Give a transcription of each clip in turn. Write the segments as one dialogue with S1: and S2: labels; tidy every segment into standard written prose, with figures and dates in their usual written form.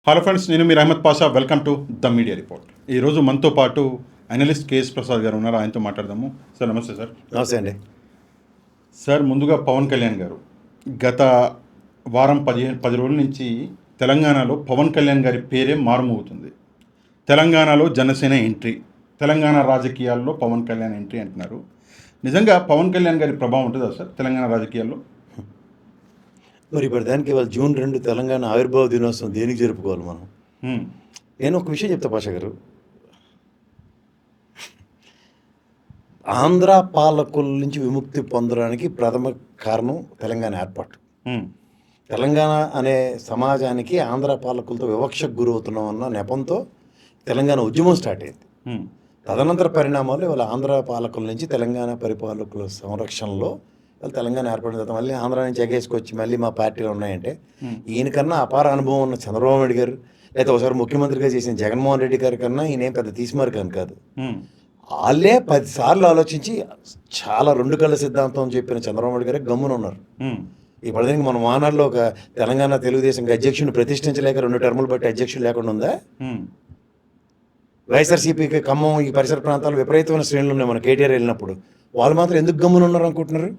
S1: Hello friends, నేను మీరు Ahmed Pasha. Welcome to the media report. ఈరోజు మనతో పాటు అనలిస్ట్ కేఎస్ ప్రసాద్ గారు ఉన్నారు. ఆయనతో మాట్లాడదాము. సార్ నమస్తే. సార్
S2: నమస్తే అండి.
S1: సార్ ముందుగా పవన్ కళ్యాణ్ గారు గత వారం 10 రోజుల నుంచి తెలంగాణలో పవన్ కళ్యాణ్ గారి పేరే మారుమోగుతుంది. తెలంగాణలో జనసేన ఎంట్రీ, తెలంగాణ రాజకీయాల్లో పవన్ కళ్యాణ్ ఎంట్రీ అంటున్నారు. నిజంగా పవన్ కళ్యాణ్ గారి ప్రభావం ఉంటుందా సార్ తెలంగాణ రాజకీయాల్లో?
S2: మరి ఇప్పుడు దానికి ఇవాళ జూన్ 2 తెలంగాణ ఆవిర్భావ దినోత్సవం దేనికి జరుపుకోవాలి మనం? నేను ఒక విషయం చెప్తా పాషా గారు, ఆంధ్ర పాలకుల నుంచి విముక్తి పొందడానికి ప్రథమ కారణం తెలంగాణ ఏర్పాటు. తెలంగాణ అనే సమాజానికి ఆంధ్ర పాలకులతో వివక్షకు గురవుతున్నాం అన్న నెపంతో తెలంగాణ ఉద్యమం స్టార్ట్ అయింది. తదనంతర పరిణామాలు ఇవాళ ఆంధ్ర పాలకుల నుంచి తెలంగాణ పరిపాలకుల సంరక్షణలో వాళ్ళు తెలంగాణ ఏర్పడిన తర్వాత మళ్ళీ ఆంధ్ర నుంచి ఎగేసుకొచ్చి మళ్ళీ మా పార్టీలు ఉన్నాయంటే ఈయనకన్నా అపార అనుభవం ఉన్న చంద్రబాబు నాయుడు గారు, లేకపోతే ఒకసారి ముఖ్యమంత్రిగా చేసిన జగన్మోహన్ రెడ్డి గారి కన్నా ఈయన పెద్ద తీసిమార్గాని కాదు. వాళ్ళే 10 సార్లు ఆలోచించి చాలా 2 కళ్ళ సిద్ధాంతం చెప్పిన చంద్రబాబు నాయుడు గారే గమ్మున ఉన్నారు. ఇప్పటిదానికి మన వానాల్లో ఒక తెలంగాణ తెలుగుదేశం అధ్యక్షుడిని ప్రతిష్ఠించలేక 2 టర్ములు బట్టి అధ్యక్షుడు లేకుండా ఉందా? వైఎస్ఆర్సీపీకి ఖమ్మం ఈ పరిసర ప్రాంతాలు విపరీతమైన శ్రేణులు ఉన్నాయి. మన కేటీఆర్ వెళ్ళినప్పుడు వాళ్ళు మాత్రం ఎందుకు గమ్మున ఉన్నారు అనుకుంటున్నారు?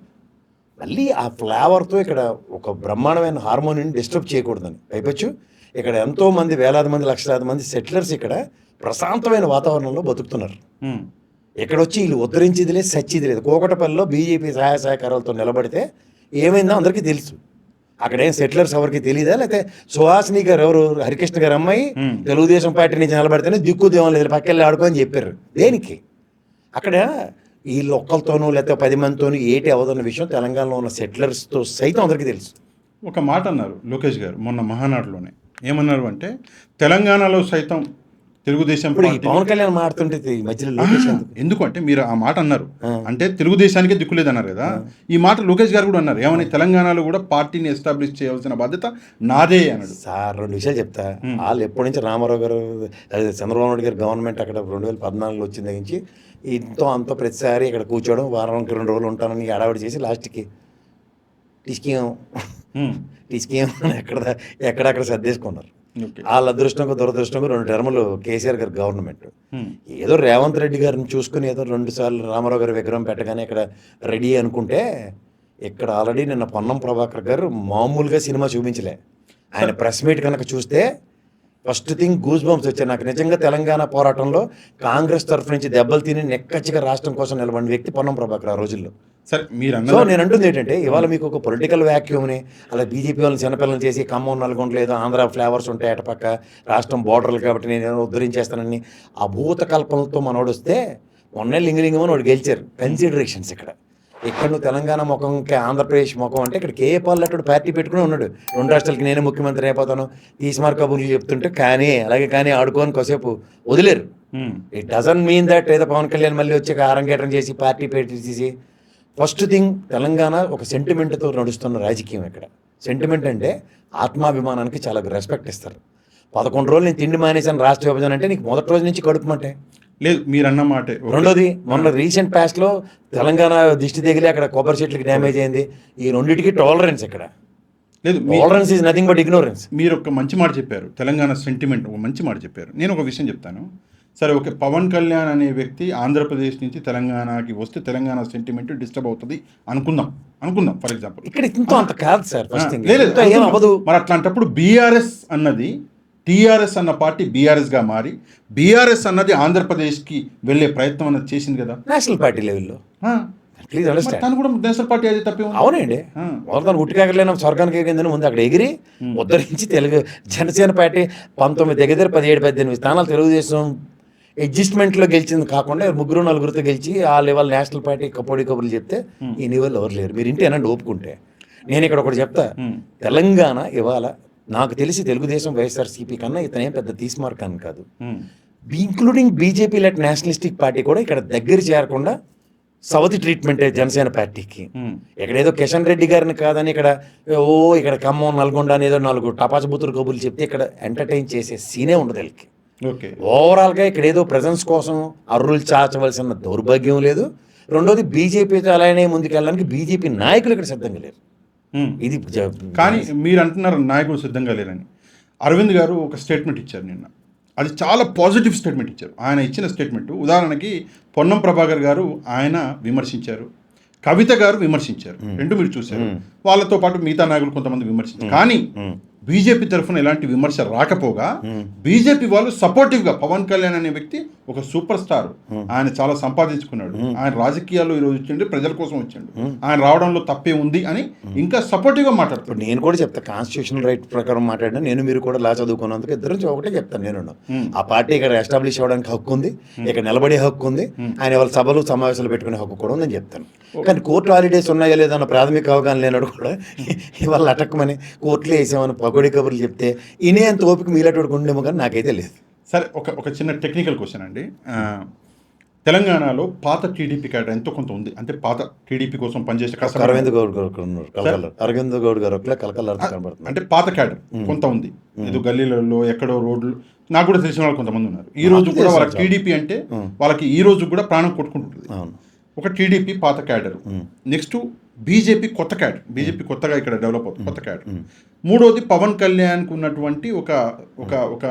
S2: మళ్ళీ ఆ ఫ్లేవర్తో ఇక్కడ ఒక బ్రహ్మాండమైన హార్మోనిని డిస్టర్బ్ చేయకూడదని పైపచ్చు ఇక్కడ ఎంతోమంది వేలాది మంది లక్షలాది మంది సెటిలర్స్ ఇక్కడ ప్రశాంతమైన వాతావరణంలో బతుకుతున్నారు. ఇక్కడొచ్చి వీళ్ళు ఉద్ధరించేది లేదు, సచ్చేది లేదు. కోకటపల్లిలో బీజేపీ సహాయ సహకారాలతో నిలబడితే ఏమైందో అందరికీ తెలుసు. అక్కడేం సెటిలర్స్ ఎవరికి తెలియదా? లేకపోతే సుహాసిని గారు ఎవరు, హరికృష్ణ గారు అమ్మాయి తెలుగుదేశం పార్టీ నుంచి నిలబడితేనే దిక్కు దేవం లేదు, పక్కెళ్ళి ఆడుకోని చెప్పారు. దేనికి? అక్కడ వీళ్ళు ఒక్కరితోనూ లేకపోతే 10 మందితోనూ ఏటి అవ్వదన్న విషయం తెలంగాణలో ఉన్న సెటిలర్స్తో సైతం అందరికీ తెలుసు.
S1: ఒక మాట అన్నారు లోకేష్ గారు మొన్న మహానాడులోనే. ఏమన్నారు అంటే తెలంగాణలో సైతం తెలుగుదేశం
S2: పవన్ కళ్యాణ్ మాట్లాడుతుంటే ఈ మధ్యలో
S1: ఎందుకంటే మీరు ఆ మాట అన్నారు అంటే తెలుగుదేశానికే దిక్కులేదన్నారు కదా. ఈ మాట లోకేష్ గారు కూడా అన్నారు. ఏమని? తెలంగాణలో కూడా పార్టీని ఎస్టాబ్లిష్ చేయాల్సిన బాధ్యత నాదే అన్నాడు.
S2: సార్ 2 విషయాలు చెప్తా. వాళ్ళు ఎప్పటి నుంచి రామారావు గారు చంద్రబాబు నాయుడు గారు గవర్నమెంట్ అక్కడ 2014లో వచ్చిన దగ్గర నుంచి ఇంతో అంతో ప్రతిసారి ఇక్కడ కూర్చోవడం, వారానికి 2 రోజులు ఉంటానని అడావిడి చేసి లాస్ట్కి టిస్కేం ఎక్కడక్కడ సర్దేసుకున్నారు. వాళ్ళ అదృష్టంగా దురదృష్టంగా 2 టర్ములు కేసీఆర్ గారు గవర్నమెంట్. ఏదో రేవంత్ రెడ్డి గారిని చూసుకుని ఏదో 2 సార్లు రామారావు గారి విగ్రహం పెట్టగానే ఇక్కడ రెడీ అనుకుంటే ఇక్కడ ఆల్రెడీ నిన్న పొన్నం ప్రభాకర్ గారు మామూలుగా సినిమా చూపించలే. ఆయన ప్రెస్ మీట్ కనుక చూస్తే ఫస్ట్ థింగ్ గూస్ బంప్స్ వచ్చాయి. నాకు నిజంగా తెలంగాణ పోరాటంలో కాంగ్రెస్ తరఫు నుంచి దెబ్బలు తిని నెక్కచ్చిగా రాష్ట్రం కోసం నిలబడిన వ్యక్తి పొన్నం ప్రభాకర్ ఆ రోజుల్లో.
S1: సరే మీరు
S2: సో నేను అంటుంది ఏంటంటే ఇవాళ మీకు ఒక పొలిటికల్ వ్యాక్యూమ్ని అలా బీజేపీ వాళ్ళని చిన్నపిల్లలు చేసి ఖమ్మం నల్గొండ లేదు ఆంధ్ర ఫ్లేవర్స్ ఉంటాయి అటపక్క రాష్ట్రం బోర్డర్లు కాబట్టి నేను ఉద్ధరించేస్తానని ఆ భూత కల్పనలతో మనోడు వస్తే మొన్నే లింగలింగం అని వాడు గెలిచారు. కన్సిడరేషన్స్ ఇక్కడ నువ్వు తెలంగాణ ముఖంకి ఆంధ్రప్రదేశ్ ముఖం అంటే ఇక్కడ కేఏ పాలెట్టుడు పార్టీ పెట్టుకుని ఉన్నాడు. 2 రాష్ట్రాలకి నేనే ముఖ్యమంత్రి అయిపోతాను తీసిమార్ కబుర్లు చెప్తుంటే కానీ ఆడుకోని కాసేపు వదిలేరు. ఇట్ డజన్ మీన్ దట్ ఏదో పవన్ కళ్యాణ్ మళ్ళీ వచ్చి అరంగేటం చేసి పార్టీ పెట్టేసి ఫస్ట్ థింగ్ తెలంగాణ ఒక సెంటిమెంట్తో నడుస్తున్న రాజకీయం. ఇక్కడ సెంటిమెంట్ అంటే ఆత్మాభిమానానికి చాలా రెస్పెక్ట్ ఇస్తారు. 11 రోజులు నేను తిండి మానేసాను రాష్ట్ర విభజన అంటే నీకు మొదటి రోజు నుంచి కడుపుమంటే
S1: లేదు మీరు అన్న మాట.
S2: రెండోది మొన్న రీసెంట్ పాస్ట్లో తెలంగాణ దిష్టి తగిలి అక్కడ కొబ్బరి చెట్లకి డ్యామేజ్ అయింది. ఈ రెండింటికి టాలరెన్స్ ఇక్కడ
S1: లేదు.
S2: Tolerance is nothing but ignorance.
S1: మీరు ఒక మంచి మాట చెప్పారు, తెలంగాణ సెంటిమెంట్ ఒక మంచి మాట చెప్పారు. నేను ఒక విషయం చెప్తాను. సరే ఓకే, పవన్ కళ్యాణ్ అనే వ్యక్తి ఆంధ్రప్రదేశ్ నుంచి తెలంగాణకి వస్తే తెలంగాణ సెంటిమెంట్ డిస్టర్బ్ అవుతుంది అనుకుందాం ఫర్ ఎగ్జాంపుల్.
S2: ఇక్కడ ఇంతో అంత కాదు సార్.
S1: మరి అట్లాంటప్పుడు బీఆర్ఎస్ అన్నది టీఆర్ఎస్ అన్న పార్టీ బీఆర్ఎస్గా మారి బీఆర్ఎస్ అన్నది ఆంధ్రప్రదేశ్కి వెళ్ళే ప్రయత్నం అన్నది చేసింది కదా
S2: నేషనల్ పార్టీ లెవెల్లో. Please understand.
S1: తను కూడా నేషనల్ పార్టీ అయితే తప్పే.
S2: అవునండి, తను ఉట్టికాకలేనా స్వర్గానికి ఎగిరిందని ముందు అక్కడ ఎగిరి ఉద్ధరించి తెలుగు జనసేన పార్టీ 19 దగ్గర 17-18 స్థానాలు తెలుగుదేశం అడ్జస్ట్మెంట్లో గెలిచింది కాకుండా 3-4తో గెలిచి ఆ లెవెల్ నేషనల్ పార్టీ కబుర్లు చెప్తే ఈ లెవెల్ ఎవరు లేరు. మీరు ఇంటి అనండి ఒప్పుకుంటే. నేను ఇక్కడ ఒకటి చెప్తా, తెలంగాణ ఇవాళ నాకు తెలిసి తెలుగుదేశం వైఎస్ఆర్సీపీ కన్నా ఇతనేం పెద్ద తీస్మార్క్ అని కాదు. Including BJP let nationalistic party కూడా ఇక్కడ దగ్గర చేరకుండా సవతి ట్రీట్మెంటే జనసేన పార్టీకి. ఎక్కడేదో కిషన్ రెడ్డి గారిని కాదని ఇక్కడ ఖమ్మం నల్గొండ అనేదో 4 టపాచబూతులు కబుర్లు చెప్తే ఇక్కడ ఎంటర్టైన్ చేసే సీనే ఉండదు వీళ్ళకి. ఓవరాల్గా ఇక్కడ ఏదో ప్రెజెన్స్ కోసం అర్రులు చాచవలసిన దౌర్భాగ్యం లేదు. రెండోది బీజేపీతో అలానే ముందుకెళ్ళడానికి బీజేపీ నాయకులు ఇక్కడ సిద్ధంగా లేరు. ఇది
S1: కానీ మీరు అంటున్నారు నాయకులు సిద్ధంగా లేరని. అరవింద్ గారు ఒక స్టేట్మెంట్ ఇచ్చారు నిన్న. అది చాలా పాజిటివ్ స్టేట్మెంట్ ఇచ్చారు. ఆయన ఇచ్చిన స్టేట్మెంట్ ఉదాహరణకి పొన్నం ప్రభాకర్ గారు ఆయన విమర్శించారు, కవిత గారు విమర్శించారు, రెండు మీరు చూశారు. వాళ్ళతో పాటు మిగతా నాయకులు కొంతమంది విమర్శించారు. కానీ బీజేపీ తరఫున ఎలాంటి విమర్శ రాకపోగా బీజేపీ వాళ్ళు సపోర్టివ్గా పవన్ కళ్యాణ్ అనే వ్యక్తి ఒక సూపర్ స్టార్, ఆయన చాలా సంపాదించుకున్నాడు, ఆయన రాజకీయాల్లో ఈరోజు వచ్చిండు, ప్రజల కోసం వచ్చిండు, ఆయన రావడంలో తప్పే ఉంది అని ఇంకా సపోర్టివ్గా మాట్లాడుతాడు.
S2: నేను కూడా చెప్తాను, కాన్స్టిట్యూషనల్ రైట్ ప్రకారం మాట్లాడినా నేను మీరు కూడా లా చదువుకున్నందుకు ఇద్దరు ఒకటే చెప్తాను. నేను ఆ పార్టీ ఇక్కడ ఎస్టాబ్లిష్ అవ్వడానికి హక్కు ఉంది, ఇక్కడ నిలబడే హక్కు ఉంది, ఆయన వాళ్ళ సభలు సమావేశాలు పెట్టుకునే హక్కు కూడా ఉందని చెప్తాను. కానీ కోర్టు హాలిడేస్ ఉన్నాయా లేదా అన్న ప్రాథమిక అవగాహన లేనాడు కూడా ఇవాళ అటక్కమని కోర్టులో వేసామని పకోడీ కబుర్లు చెప్తే ఇనే అంత ఓపిక మీలాటోడుకు ఉండేమో కానీ నాకైతే లేదు.
S1: సరే, ఒక చిన్న టెక్నికల్ క్వశ్చన్ అండి. తెలంగాణలో పాత టీడీపీ క్యాడర్ ఎంతో కొంత ఉంది, అంటే పాత టీడీపీ కోసం పనిచేసే
S2: అరవింద్ గౌడ్ గారు అరవింద్ గౌడ్ గారు కనబడుతుంది,
S1: అంటే పాత క్యాడర్ కొంత ఉంది. ఇది గల్లీలలో ఎక్కడో రోడ్లు, నాకు కూడా తెలిసిన వాళ్ళు కొంతమంది ఉన్నారు. ఈ రోజు కూడా వాళ్ళకి టీడీపీ అంటే వాళ్ళకి ఈ రోజు కూడా ప్రాణం కొట్టుకుంటుంది. ఒక టీడీపీ పాత క్యాడర్, నెక్స్ట్ బీజేపీ కొత్త క్యాడర్, బీజేపీ కొత్తగా ఇక్కడ డెవలప్ అవుతుంది కొత్త క్యాడర్. మూడోది పవన్ కళ్యాణ్కి ఉన్నటువంటి ఒక ఒక ఒక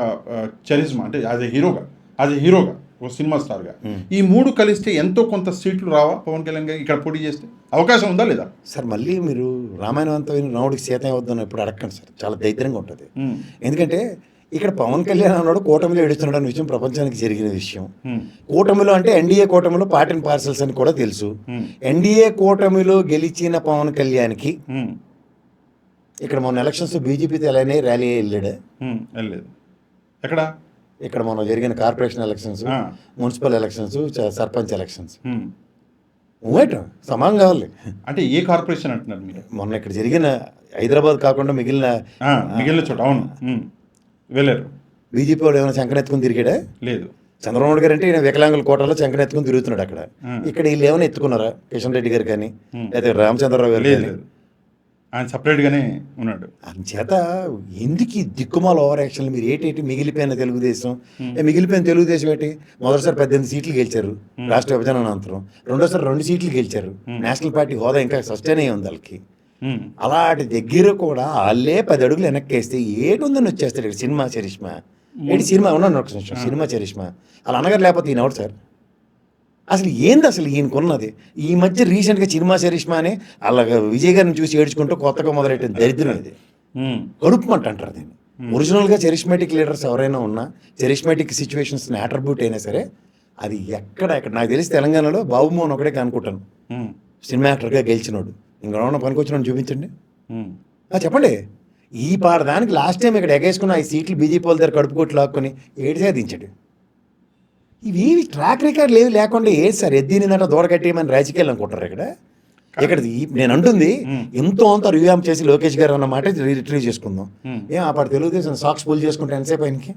S1: చరిజ్మా, అంటే యాజ్ ఏ హీరోగా ఒక సినిమా స్టార్గా. ఈ మూడు కలిస్తే ఎంతో కొంత సీట్లు రావా పవన్ కళ్యాణ్ గారికి ఇక్కడ పోటీ చేస్తే? అవకాశం ఉందా లేదా?
S2: సార్ మళ్ళీ మీరు రామాయణవంతమైన రాముడికి సీత వద్దని ఎప్పుడు అడగండి సార్, చాలా దైత్యంగా ఉంటుంది. ఎందుకంటే ఇక్కడ పవన్ కళ్యాణ్ అన్నాడు కూటమిలో ఏడుస్తున్నాడు అనే విషయం ప్రపంచానికి జరిగిన విషయం. కూటమిలో అంటే ఎన్డీఏ కూటమిలో పార్ట్ అండ్ పార్సల్స్ అని కూడా తెలుసు. ఎన్డీఏ కూటమిలో గెలిచిన పవన్ కళ్యాణ్కి ఇక్కడ మొన్న ఎలక్షన్స్ బీజేపీతో ఎలానే ర్యాలీ వెళ్ళాడు?
S1: ఎక్కడ?
S2: ఇక్కడ మనం జరిగిన corporation elections, municipal elections, sarpanch elections సమానం కావాలి.
S1: అంటే ఏ కార్పొరేషన్ అంటున్నారు మీరు?
S2: మొన్న ఇక్కడ జరిగిన హైదరాబాద్ కాకుండా మిగిలిన
S1: చోట అవును వెళ్ళారు.
S2: బీజేపీ వాడు ఏమైనా శంకనెత్తుకుని తిరిగాడా?
S1: లేదు.
S2: చంద్రబాబు గారు అంటే ఈయన వికలాంగుల కోటలో శంకనెత్తుకుని తిరుగుతున్నాడు అక్కడ. ఇక్కడ వీళ్ళు ఏమైనా ఎత్తుకున్నారా? కిషన్ రెడ్డి గారు కానీ లేదా రామచంద్రరావు గారు కానీ?
S1: ఆయన సపరేట్గానే ఉన్నాడు.
S2: అందుచేత ఎందుకు ఈ దిక్కుమాల ఓవర్ యాక్షన్? మీరు ఏటేటి మిగిలిపోయిన తెలుగుదేశం ఏంటి? మొదటిసారి 18 సీట్లు గెలిచారు రాష్ట్ర విభజన అనంతరం, రెండోసారి 2 సీట్లు గెలిచారు. నేషనల్ పార్టీ హోదా ఇంకా సస్టైన్ అయ్యి ఉంది వాళ్ళకి. అలాంటి దగ్గర కూడా వాళ్ళే 10 అడుగులు వెనక్కేస్తే ఏటుందని వచ్చేస్తాడు ఇక్కడ సినిమా చరిష్మా. ఏంటి సినిమా ఉన్నాను ఒక నిమిషం, సినిమా చరిష్మా అలా అనగారు, లేకపోతే ఈయన ఎవడు సార్? అసలు ఏంది అసలు ఈయనకున్నది? ఈ మధ్య రీసెంట్గా సినిమా చరిష్మా అని అలాగ విజయ్ గారిని చూసి ఏడ్చుకుంటూ కొత్తగా మొదలెట్టిన దరిద్రం ఇది. కడుపుమంట అంటారు దీన్ని. ఒరిజినల్గా చరిష్మాటిక్ లీడర్స్ ఎవరైనా ఉన్నా, చరిష్మాటిక్ సిచ్యువేషన్స్ని అట్రిబ్యూట్ అయినా సరే, అది ఎక్కడ నాకు తెలిసి తెలంగాణలో బాబుమోహన్ ఒకటే అనుకుంటాను సినిమా యాక్టర్గా గెలిచినోడు. ఇంకేమన్నా పనికొచ్చినోడు చూపించండి, చెప్పండి. ఈ పాడదానికి లాస్ట్ టైం ఇక్కడ ఎగేసుకున్న 5 సీట్లు బీజేపీ వాళ్ళ దగ్గర కడుపు కొట్టి లాక్కొని ఏడు సాధించాడు. ఇవి ట్రాక్ రికార్డులు ఏవి లేకుండా ఏది సార్ ఎద్దినట్టు దూడకట్టేయమని రాజకీయాలు అనుకుంటారు ఇక్కడ. నేను అంటుంది ఎంతో అంత రివ్యాంప్ చేసి లోకేష్ గారు అన్న మాట రిట్రీవ్ చేసుకుందాం. ఆ పాటు తెలుగుదేశం సాక్స్ పుల్ చేసుకుంటే ఎంతసేపు ఆయనకి?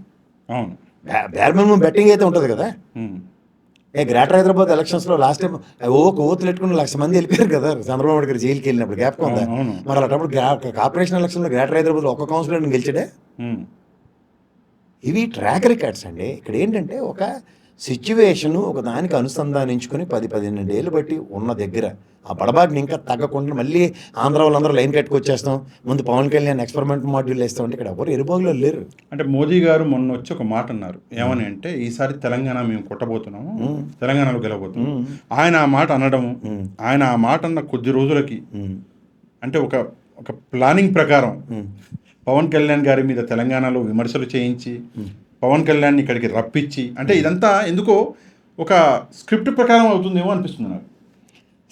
S2: బేర్ మినిమం బెట్టింగ్ అయితే ఉంటుంది కదా. గ్రేటర్ హైదరాబాద్ ఎలక్షన్స్లో లాస్ట్ టైం ఓతులు పెట్టుకుని 1,00,000 మంది వెళ్ళిపోయారు కదా చంద్రబాబు గారు జైలుకి వెళ్ళినప్పుడు. జ్ఞాపకం ఉందా? మరి అలాంటప్పుడు కార్పొరేషన్ ఎలక్షన్లో గ్రేటర్ హైదరాబాద్లో ఒక్క కౌన్సిలర్ని గెలిచాడే. ఇవి ట్రాక్ రికార్డ్స్ అండి. ఇక్కడ ఏంటంటే ఒక సిచ్యువేషను ఒక దానికి అనుసంధానించుకొని 10-12 ఏళ్ళు బట్టి ఉన్న దగ్గర ఆ బడబాగ్ని ఇంకా తగ్గకుండా మళ్ళీ ఆంధ్ర వాళ్ళందరూ లైన్ కట్టుకొచ్చేస్తాం, ముందు పవన్ కళ్యాణ్ ఎక్స్పెరిమెంట్ మాడ్యూల్ వేస్తామంటే ఇక్కడ ఎవరు ఎరుబాగులో లేరు.
S1: అంటే మోదీ గారు మొన్న వచ్చి ఒక మాట అన్నారు, ఏమని అంటే ఈసారి తెలంగాణ మేము కొట్టబోతున్నాము, తెలంగాణలో గెలవబోతున్నాం. ఆయన ఆ మాట అనడము, ఆయన ఆ మాట అన్న కొద్ది రోజులకి అంటే ఒక ప్లానింగ్ ప్రకారం పవన్ కళ్యాణ్ గారి మీద తెలంగాణలో విమర్శలు చేయించి పవన్ కళ్యాణ్ ఇక్కడికి రప్పించి, అంటే ఇదంతా ఎందుకో ఒక స్క్రిప్ట్ ప్రకారం అవుతుందేమో అనిపిస్తుంది నాకు.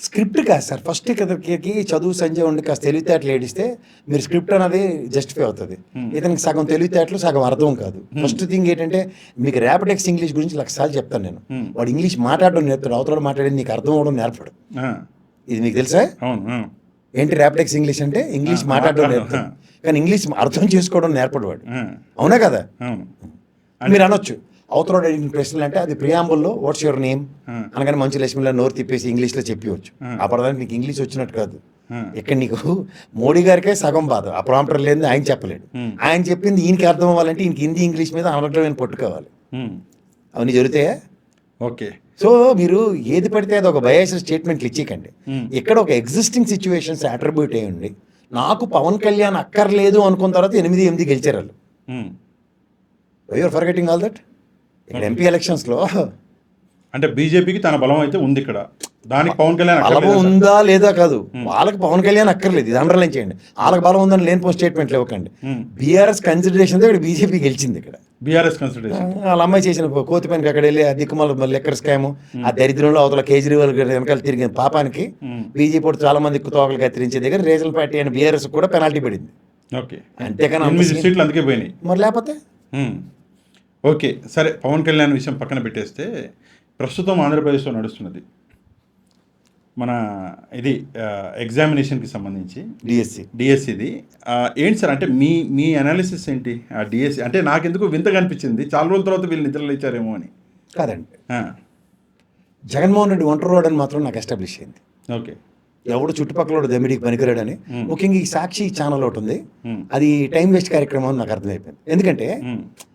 S2: స్క్రిప్ట్ కాదు సార్. ఫస్ట్ ఇక్కడికి చదువు సంజయ్ ఉండి కాస్త తెలివితేటలు ఏడిస్తే మీరు స్క్రిప్ట్ అనేది జస్టిఫై అవుతుంది. ఇతనికి సగం తెలివితేటలు సగం అర్థం కాదు. ఫస్ట్ థింగ్ ఏంటంటే మీకు ర్యాపిడెక్స్ ఇంగ్లీష్ గురించి 1,00,000 సార్లు చెప్తాను నేను. వాడు ఇంగ్లీష్ మాట్లాడడం నేర్పుతాడు, అవతల మాట్లాడేది నీకు అర్థం అవడం నేర్పడు. ఇది మీకు తెలుసా? ఏంటి ర్యాపిడెక్స్ ఇంగ్లీష్ అంటే? ఇంగ్లీష్ మాట్లాడడం నేర్పుతాడు కానీ ఇంగ్లీష్ అర్థం చేసుకోవడం నేర్పడు వాడు. అవునా కదా? మీరు అనొచ్చు అవతల అడిగిన ప్రశ్నలు అంటే అది ప్రియాంబుల్లో వాట్స్ యువర్ నేమ్ అనగానే మంచి లక్ష్మిలో నోరు తిప్పేసి ఇంగ్లీష్లో చెప్పవచ్చు. అప్పటిదానికి నీకు ఇంగ్లీష్ వచ్చినట్టు కాదు. ఇక్కడ నీకు మోడీ గారికే సగం బాధ, ఆ ప్రాంప్టర్ లేని ఆయన చెప్పలేడు. ఆయన చెప్పింది ఈయనకి అర్థం అవ్వాలంటే ఈయనకి హిందీ ఇంగ్లీష్ మీద అనవసరమైన పట్టు కావాలి. అవన్నీ జరుగుతాయా?
S1: ఓకే.
S2: సో మీరు ఏది పడితే అది ఒక బయాస్ స్టేట్మెంట్లు ఇచ్చేకండి. ఇక్కడ ఒక ఎగ్జిస్టింగ్ సిచ్యువేషన్స్ అట్రిబ్యూట్ అయ్యండి. నాకు పవన్ కళ్యాణ్ అక్కర్లేదు అనుకున్న తర్వాత 8 గెలిచారు వాళ్ళు. You're forgetting all that. ఇక్కడ ఎంపీ ఎలక్షన్స్లో
S1: అంటే బీజేపీకి తన బలం అయితే ఉంది ఇక్కడ, దానికి పవన్ కళ్యాణ్
S2: బలం
S1: అక్కర్లేదా సార్?
S2: ఉందా లేదా కాదు, వాళ్ళకి పవన్ కళ్యాణ్ అక్కర్లేదు, ఇది అండర్లైన్ చేయండి. వాళ్ళకి బలం ఉందని లేనిపోయిన స్టేట్మెంట్లు ఇవ్వకండి. బీఆర్ఎస్ కన్సిడరేషన్ ఇక్కడ బీజేపీ గెలిచింది. ఇక్కడ
S1: బీఆర్ఎస్ కన్సిడరేషన్
S2: వాళ్ళ అమ్మాయి చేసిన కోతి పనికి అక్కడ వెళ్ళి ఆ దిక్కుమాల లెక్కర్ స్కామ్, ఆ దరిద్రంలో అవతల కేజ్రీవాల్ వెనకాల తిరిగిన పాపానికి బీజేపీ చాలా మంది తోకలు కత్తిరించే దగ్గర రీజనల్ పార్టీ అయిన బీఆర్ఎస్ కూడా పెనాల్టీ పడింది.
S1: ఓకే,
S2: అంతేకాని
S1: 8 సీట్లు అందుకే పోయినాయి.
S2: మరి లేకపోతే
S1: ఓకే సరే, పవన్ కళ్యాణ్ విషయం పక్కన పెట్టేస్తే ప్రస్తుతం ఆంధ్రప్రదేశ్లో నడుస్తున్నది మన ఇది ఎగ్జామినేషన్కి సంబంధించి డిఎస్సిది ఏంటి సార్? అంటే మీ అనాలిసిస్ ఏంటి ఆ డిఎస్సి? అంటే నాకెందుకు వింతగా అనిపించింది, చాలా రోజుల తర్వాత వీళ్ళు నిద్రలు ఇచ్చారేమో అని.
S2: కాదండి, జగన్మోహన్ రెడ్డి ఒంటరి రోడ్ అని మాత్రం నాకు ఎస్టాబ్లిష్ అయింది.
S1: ఓకే,
S2: ఎవడు చుట్టుపక్కల దమ్మిడికి పనికిరాడని. ముఖ్యంగా ఈ సాక్షి ఛానల్ ఒకటి ఉంది, అది టైం వేస్ట్ కార్యక్రమం అని నాకు అర్థమైపోయింది. ఎందుకంటే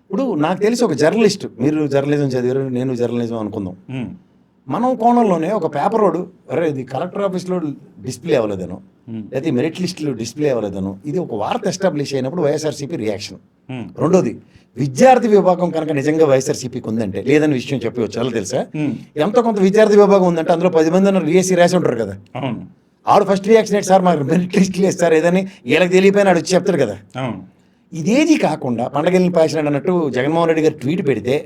S2: ఇప్పుడు నాకు తెలిసి ఒక జర్నలిస్ట్, మీరు జర్నలిజం చదివారు, నేను జర్నలిజం అనుకుందాం, మనం కోణంలోనే ఒక పేపర్ రోడ్, అరే ఇది కలెక్టర్ ఆఫీస్లో డిస్ప్లే అవ్వలేదను, లేకపోతే మెరిట్ లిస్టులో డిస్ప్లే అవ్వలేదను, ఇది ఒక వార్త ఎస్టాబ్లిష్ అయినప్పుడు వైఎస్ఆర్సీపీ రియాక్షన్. రెండోది, విద్యార్థి విభాగం కనుక నిజంగా వైఎస్ఆర్సీపీకి ఉందంటే, లేదని విషయం చెప్పవచ్చు, చాలా తెలుసా, ఎంతో కొంత విద్యార్థి విభాగం ఉందంటే అందులో 10 మంది డిఎస్సీ రాసి ఉంటారు కదా. ఆడు ఫస్ట్ రియాక్షన్ ఏంటి సార్, మాకు మెరిట్ లిస్ట్ లేదు సార్, ఏదని వీళ్ళకి తెలియపోయినా ఆడు వచ్చి చెప్తాడు కదా. ఇదేది కాకుండా పండగల్ని పాసినాడు అన్నట్టు జగన్మోహన్ రెడ్డి గారు ట్వీట్ పెడితే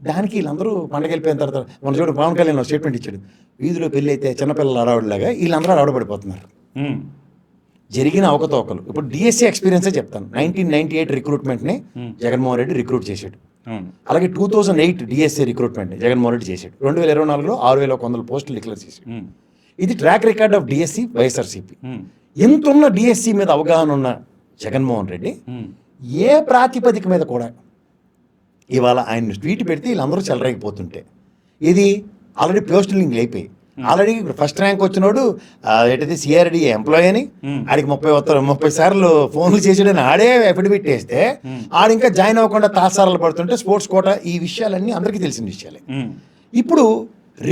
S2: దానికి వీళ్ళందరూ పండగ వెళ్ళిపోయిన తర్వాత మన చూడు పవన్ కళ్యాణ్ స్టేట్మెంట్ ఇచ్చాడు, వీధిలో పెళ్ళి అయితే చిన్నపిల్లలు ఆడవాడిలాగా వీళ్ళందరూ ఆడబడిపోతున్నారు. జరిగిన అవకతవకలు ఇప్పుడు డిఎస్సీ ఎక్స్పీరియన్సే చెప్తాను. 1998 రిక్రూట్మెంట్ని జగన్మోహన్ రెడ్డి రిక్రూట్ చేశాడు. అలాగే 2008 డిఎస్సీ రిక్రూట్మెంట్ని జగన్మోహన్ రెడ్డి చేశాడు. 2024లో 6100 పోస్టులు డిక్లేర్ చేశాడు. ఇది track record of DSC YSRCP. ఇంతున్న డిఎస్సీ మీద అవగాహన ఉన్న జగన్మోహన్ రెడ్డి ఏ ప్రాతిపదిక మీద కూడా ఇవాళ ఆయన ట్వీట్ పెడితే వీళ్ళందరూ చెలరైపోతుంటే, ఇది ఆల్రెడీ పోస్టులింగ్ అయిపోయి ఆల్రెడీ ఫస్ట్ ర్యాంక్ వచ్చినోడు ఏంటైతే సిఆర్డి ఎంప్లాయీ అని ఆడికి 30 సార్లు ఫోన్లు చేసాడని ఆడే అఫిడవిట్ వేస్తే ఆడు ఇంకా జాయిన్ అవ్వకుండా తాసారాలు పడుతుంటే స్పోర్ట్స్ కోటా, ఈ విషయాలన్నీ అందరికీ తెలిసిన విషయాలే. ఇప్పుడు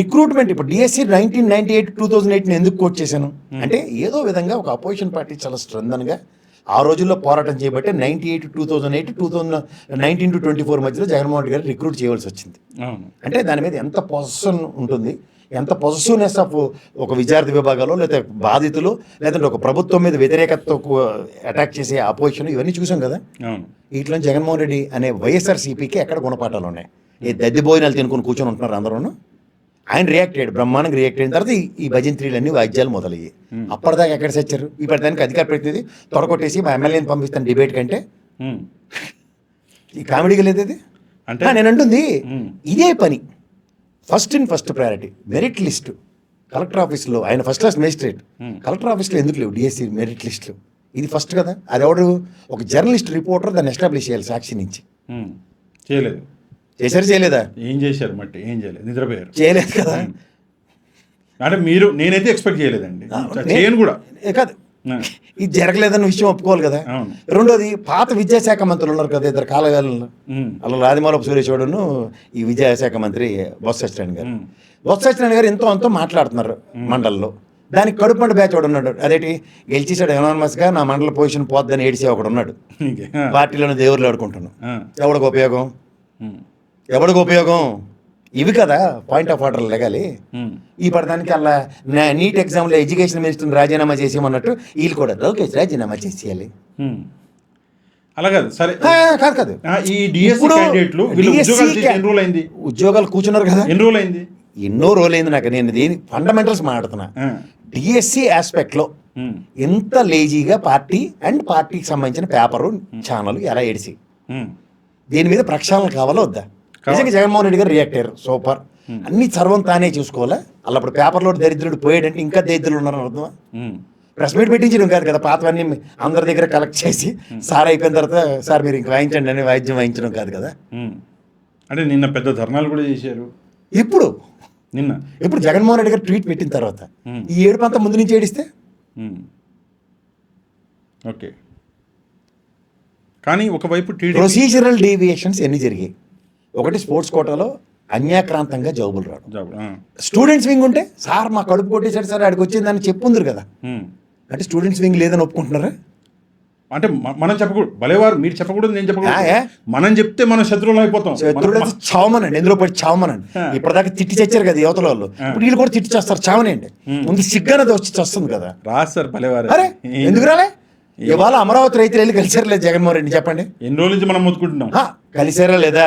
S2: రిక్రూట్మెంట్, ఇప్పుడు డిఎస్సీ 1998 2008 ఎందుకు కోట్ చేశాను అంటే, ఏదో విధంగా ఒక అపోజిషన్ పార్టీ చాలా స్ట్రెంగ్గా ఆ రోజుల్లో పోరాటం చేయబట్టే 98 2008 2019 to 24 మధ్యలో జగన్మోహన్ రెడ్డి గారు రిక్రూట్ చేయవలసి వచ్చింది. అంటే దాని మీద ఎంత పొజిషన్ ఉంటుంది, ఎంత పొజిటివ్నెస్ ఆఫ్ ఒక విద్యార్థి విభాగాలు, లేకపోతే బాధితులు, లేదంటే ఒక ప్రభుత్వం మీద వ్యతిరేకతతో అటాక్ చేసే అపోజిషన్, ఇవన్నీ చూసాం కదా. వీటిలో జగన్మోహన్ రెడ్డి అనే వైఎస్ఆర్సీపీకి ఎక్కడ గుణపాఠాలు ఉన్నాయి? ఏ దద్ది భోజనాలు తినుకుని కూర్చొని ఉంటున్నారు అందరూ. ఆయన రియాక్ట్ అయ్యాడు, బ్రహ్మాండంగా రియాక్ట్ అయిన తర్వాత ఈ భజంత్రీలన్నీ వాయిద్యాలు మొదలయ్యాయి. అప్పటిదాకా ఎక్కడ చచ్చారు? ఇప్పటిదానికి అధికార ప్రతినిధి తొడగొట్టేసి మా ఎమ్మెల్యేని పంపిస్తాను డిబేట్ కంటే, ఈ కామెడీగా లేదు అది. అంటే నేను అంటుంది ఇదే పని. First priority merit list collector ఆఫీస్లో, ఆయన ఫస్ట్ క్లాస్ మేజిస్ట్రేట్, కలెక్టర్ ఆఫీస్లో ఎందుకు లేవు డిఎస్సీ మెరిట్ లిస్టులు? ఇది ఫస్ట్ కదా. అది ఎవడు ఒక జర్నలిస్ట్ రిపోర్టర్ దాన్ని ఎస్టాబ్లిష్ చేయాలి సాక్షి నుంచి.
S1: చేయలేదు.
S2: చేయలేదా?
S1: ఏం చేశారు మట్టి? ఏం చేయలేదు, నిద్రపోయారు.
S2: చేయలేదు కదా.
S1: అంటే నేనైతే ఎక్స్పెక్ట్ చేయలేదండి, చేయను కూడా
S2: కాదు. ఇది జరగలేదన్న విషయం ఒప్పుకోవాలి కదా. రెండోది, పాత విద్యాశాఖ మంత్రులు ఉన్నారు కదా ఇద్దరు కాలగాలంలో, అలా రాదిమూలపు సురేష్ గౌడును ఈ విద్యాశాఖ మంత్రి బొత్స సత్యనారాయణ గారు. బొత్స సత్యనారాయణ గారు ఎంతో అంతో మాట్లాడుతున్నారు మండలిలో. దానికి కడుపుమంట బ్యాచ్ ఒకడు ఉన్నాడు, అదేంటి గెలిచేసాడు ఎనానమస్గా, నా మండల పొజిషన్ పోద్దని ఏడిసే ఒకడు ఉన్నాడు. పార్టీలోనే దేవుళ్ళు ఆడుకుంటున్నాను. ఎవడికి ఉపయోగం? ఇవి కదా పాయింట్ ఆఫ్ ఆర్డర్ లెగాలి. ఈ పడడానికి అలా నీట్ ఎగ్జామ్లో ఎడ్యుకేషన్ మినిస్టర్ని రాజీనామా చేసేయమన్నట్టు వీళ్ళు కూడా లోకేష్ రాజీనామా చేసేయాలి.
S1: అలా కాదు. సరే
S2: కాదు.
S1: ఈ డిఎస్సీ క్యాండిడేట్లు
S2: ఉద్యోగాలు కూర్చున్నారు కదా.
S1: ఎన్ని రోజులు అయింది?
S2: ఎన్నో రోజులైంది. నాకు నేను దీని ఫండమెంటల్స్ మాట్లాడుతున్నా. డిఎస్సీ ఆస్పెక్ట్లో ఎంత లేజీగా పార్టీకి సంబంధించిన పేపరు ఛానల్ ఎలా ఏడిసి దీని మీద ప్రక్షాళన కావాలో వద్దా? నిజంగా జగన్మోహన్ రెడ్డి గారు రియాక్ట్ అయ్యారు, సూపర్. అన్ని సర్వం తానే చూసుకోవాలా. అలా ఇప్పుడు పేపర్లో దరిద్రుడు పోయాడంటే ఇంకా దరిద్రులు ఉన్నారని అర్థమా? ప్రెస్ మీట్ పెట్టించడం కాదు కదా, పాతవన్నీ అందరి దగ్గర కలెక్ట్ చేసి సార్ అయిపోయిన తర్వాత సార్ మీరు ఇంక వాయించండి అని వాయిద్యం వాయించడం కాదు కదా.
S1: అంటే నిన్న పెద్ద ధర్నాలు కూడా చేశారు.
S2: ఇప్పుడు జగన్మోహన్ రెడ్డి గారు ట్వీట్ పెట్టిన తర్వాత ఈ ఏడుపంతా ముందు నుంచి ఏడిస్తే
S1: ఓకే. కానీ ఒకవైపు
S2: ప్రొసీజరల్ డీవియేషన్స్ ఎన్ని జరిగాయి? ఒకటి, స్పోర్ట్స్ కోటాలో అన్యాక్రాంతంగా జాబులు రావడం. స్టూడెంట్స్ వింగ్ ఉంటే సార్ మా కడుపు కొట్టేశాడు సార్ ఆడికి వచ్చిందని చెప్పుందరు కదా. అంటే స్టూడెంట్స్ వింగ్ లేదని ఒప్పుకుంటున్నారా?
S1: అంటే మనం చెప్పకూడదు, భలేవారు మీరు చెప్పకూడదు, నేను చెప్పకూడదు. మనం చెప్తే మనం శత్రువులు అయిపోతాం.
S2: శత్రువులు అయితే చావమనండి, ఎందులో పడి చావమనండి. ఇప్పటిదాకా తిట్టి చచ్చారు కదా యువతల వాళ్ళు, ఇప్పుడు వీళ్ళు కూడా తిట్టి చేస్తారు, చావనండి. ముందు సిగ్గనది వచ్చి వస్తుంది కదా.
S1: రాస్తారు భలేవారు.
S2: అరే ఎందుకు రాలే? ఇవాళ అమరావతి రైతులు వెళ్ళి కలిసారా లేదు జగన్మోహన్ రెడ్డి చెప్పండి?
S1: ఎన్ని రోజుల నుంచి మనం మొత్తుకుంటున్నాం.
S2: కలిసారా లేదా?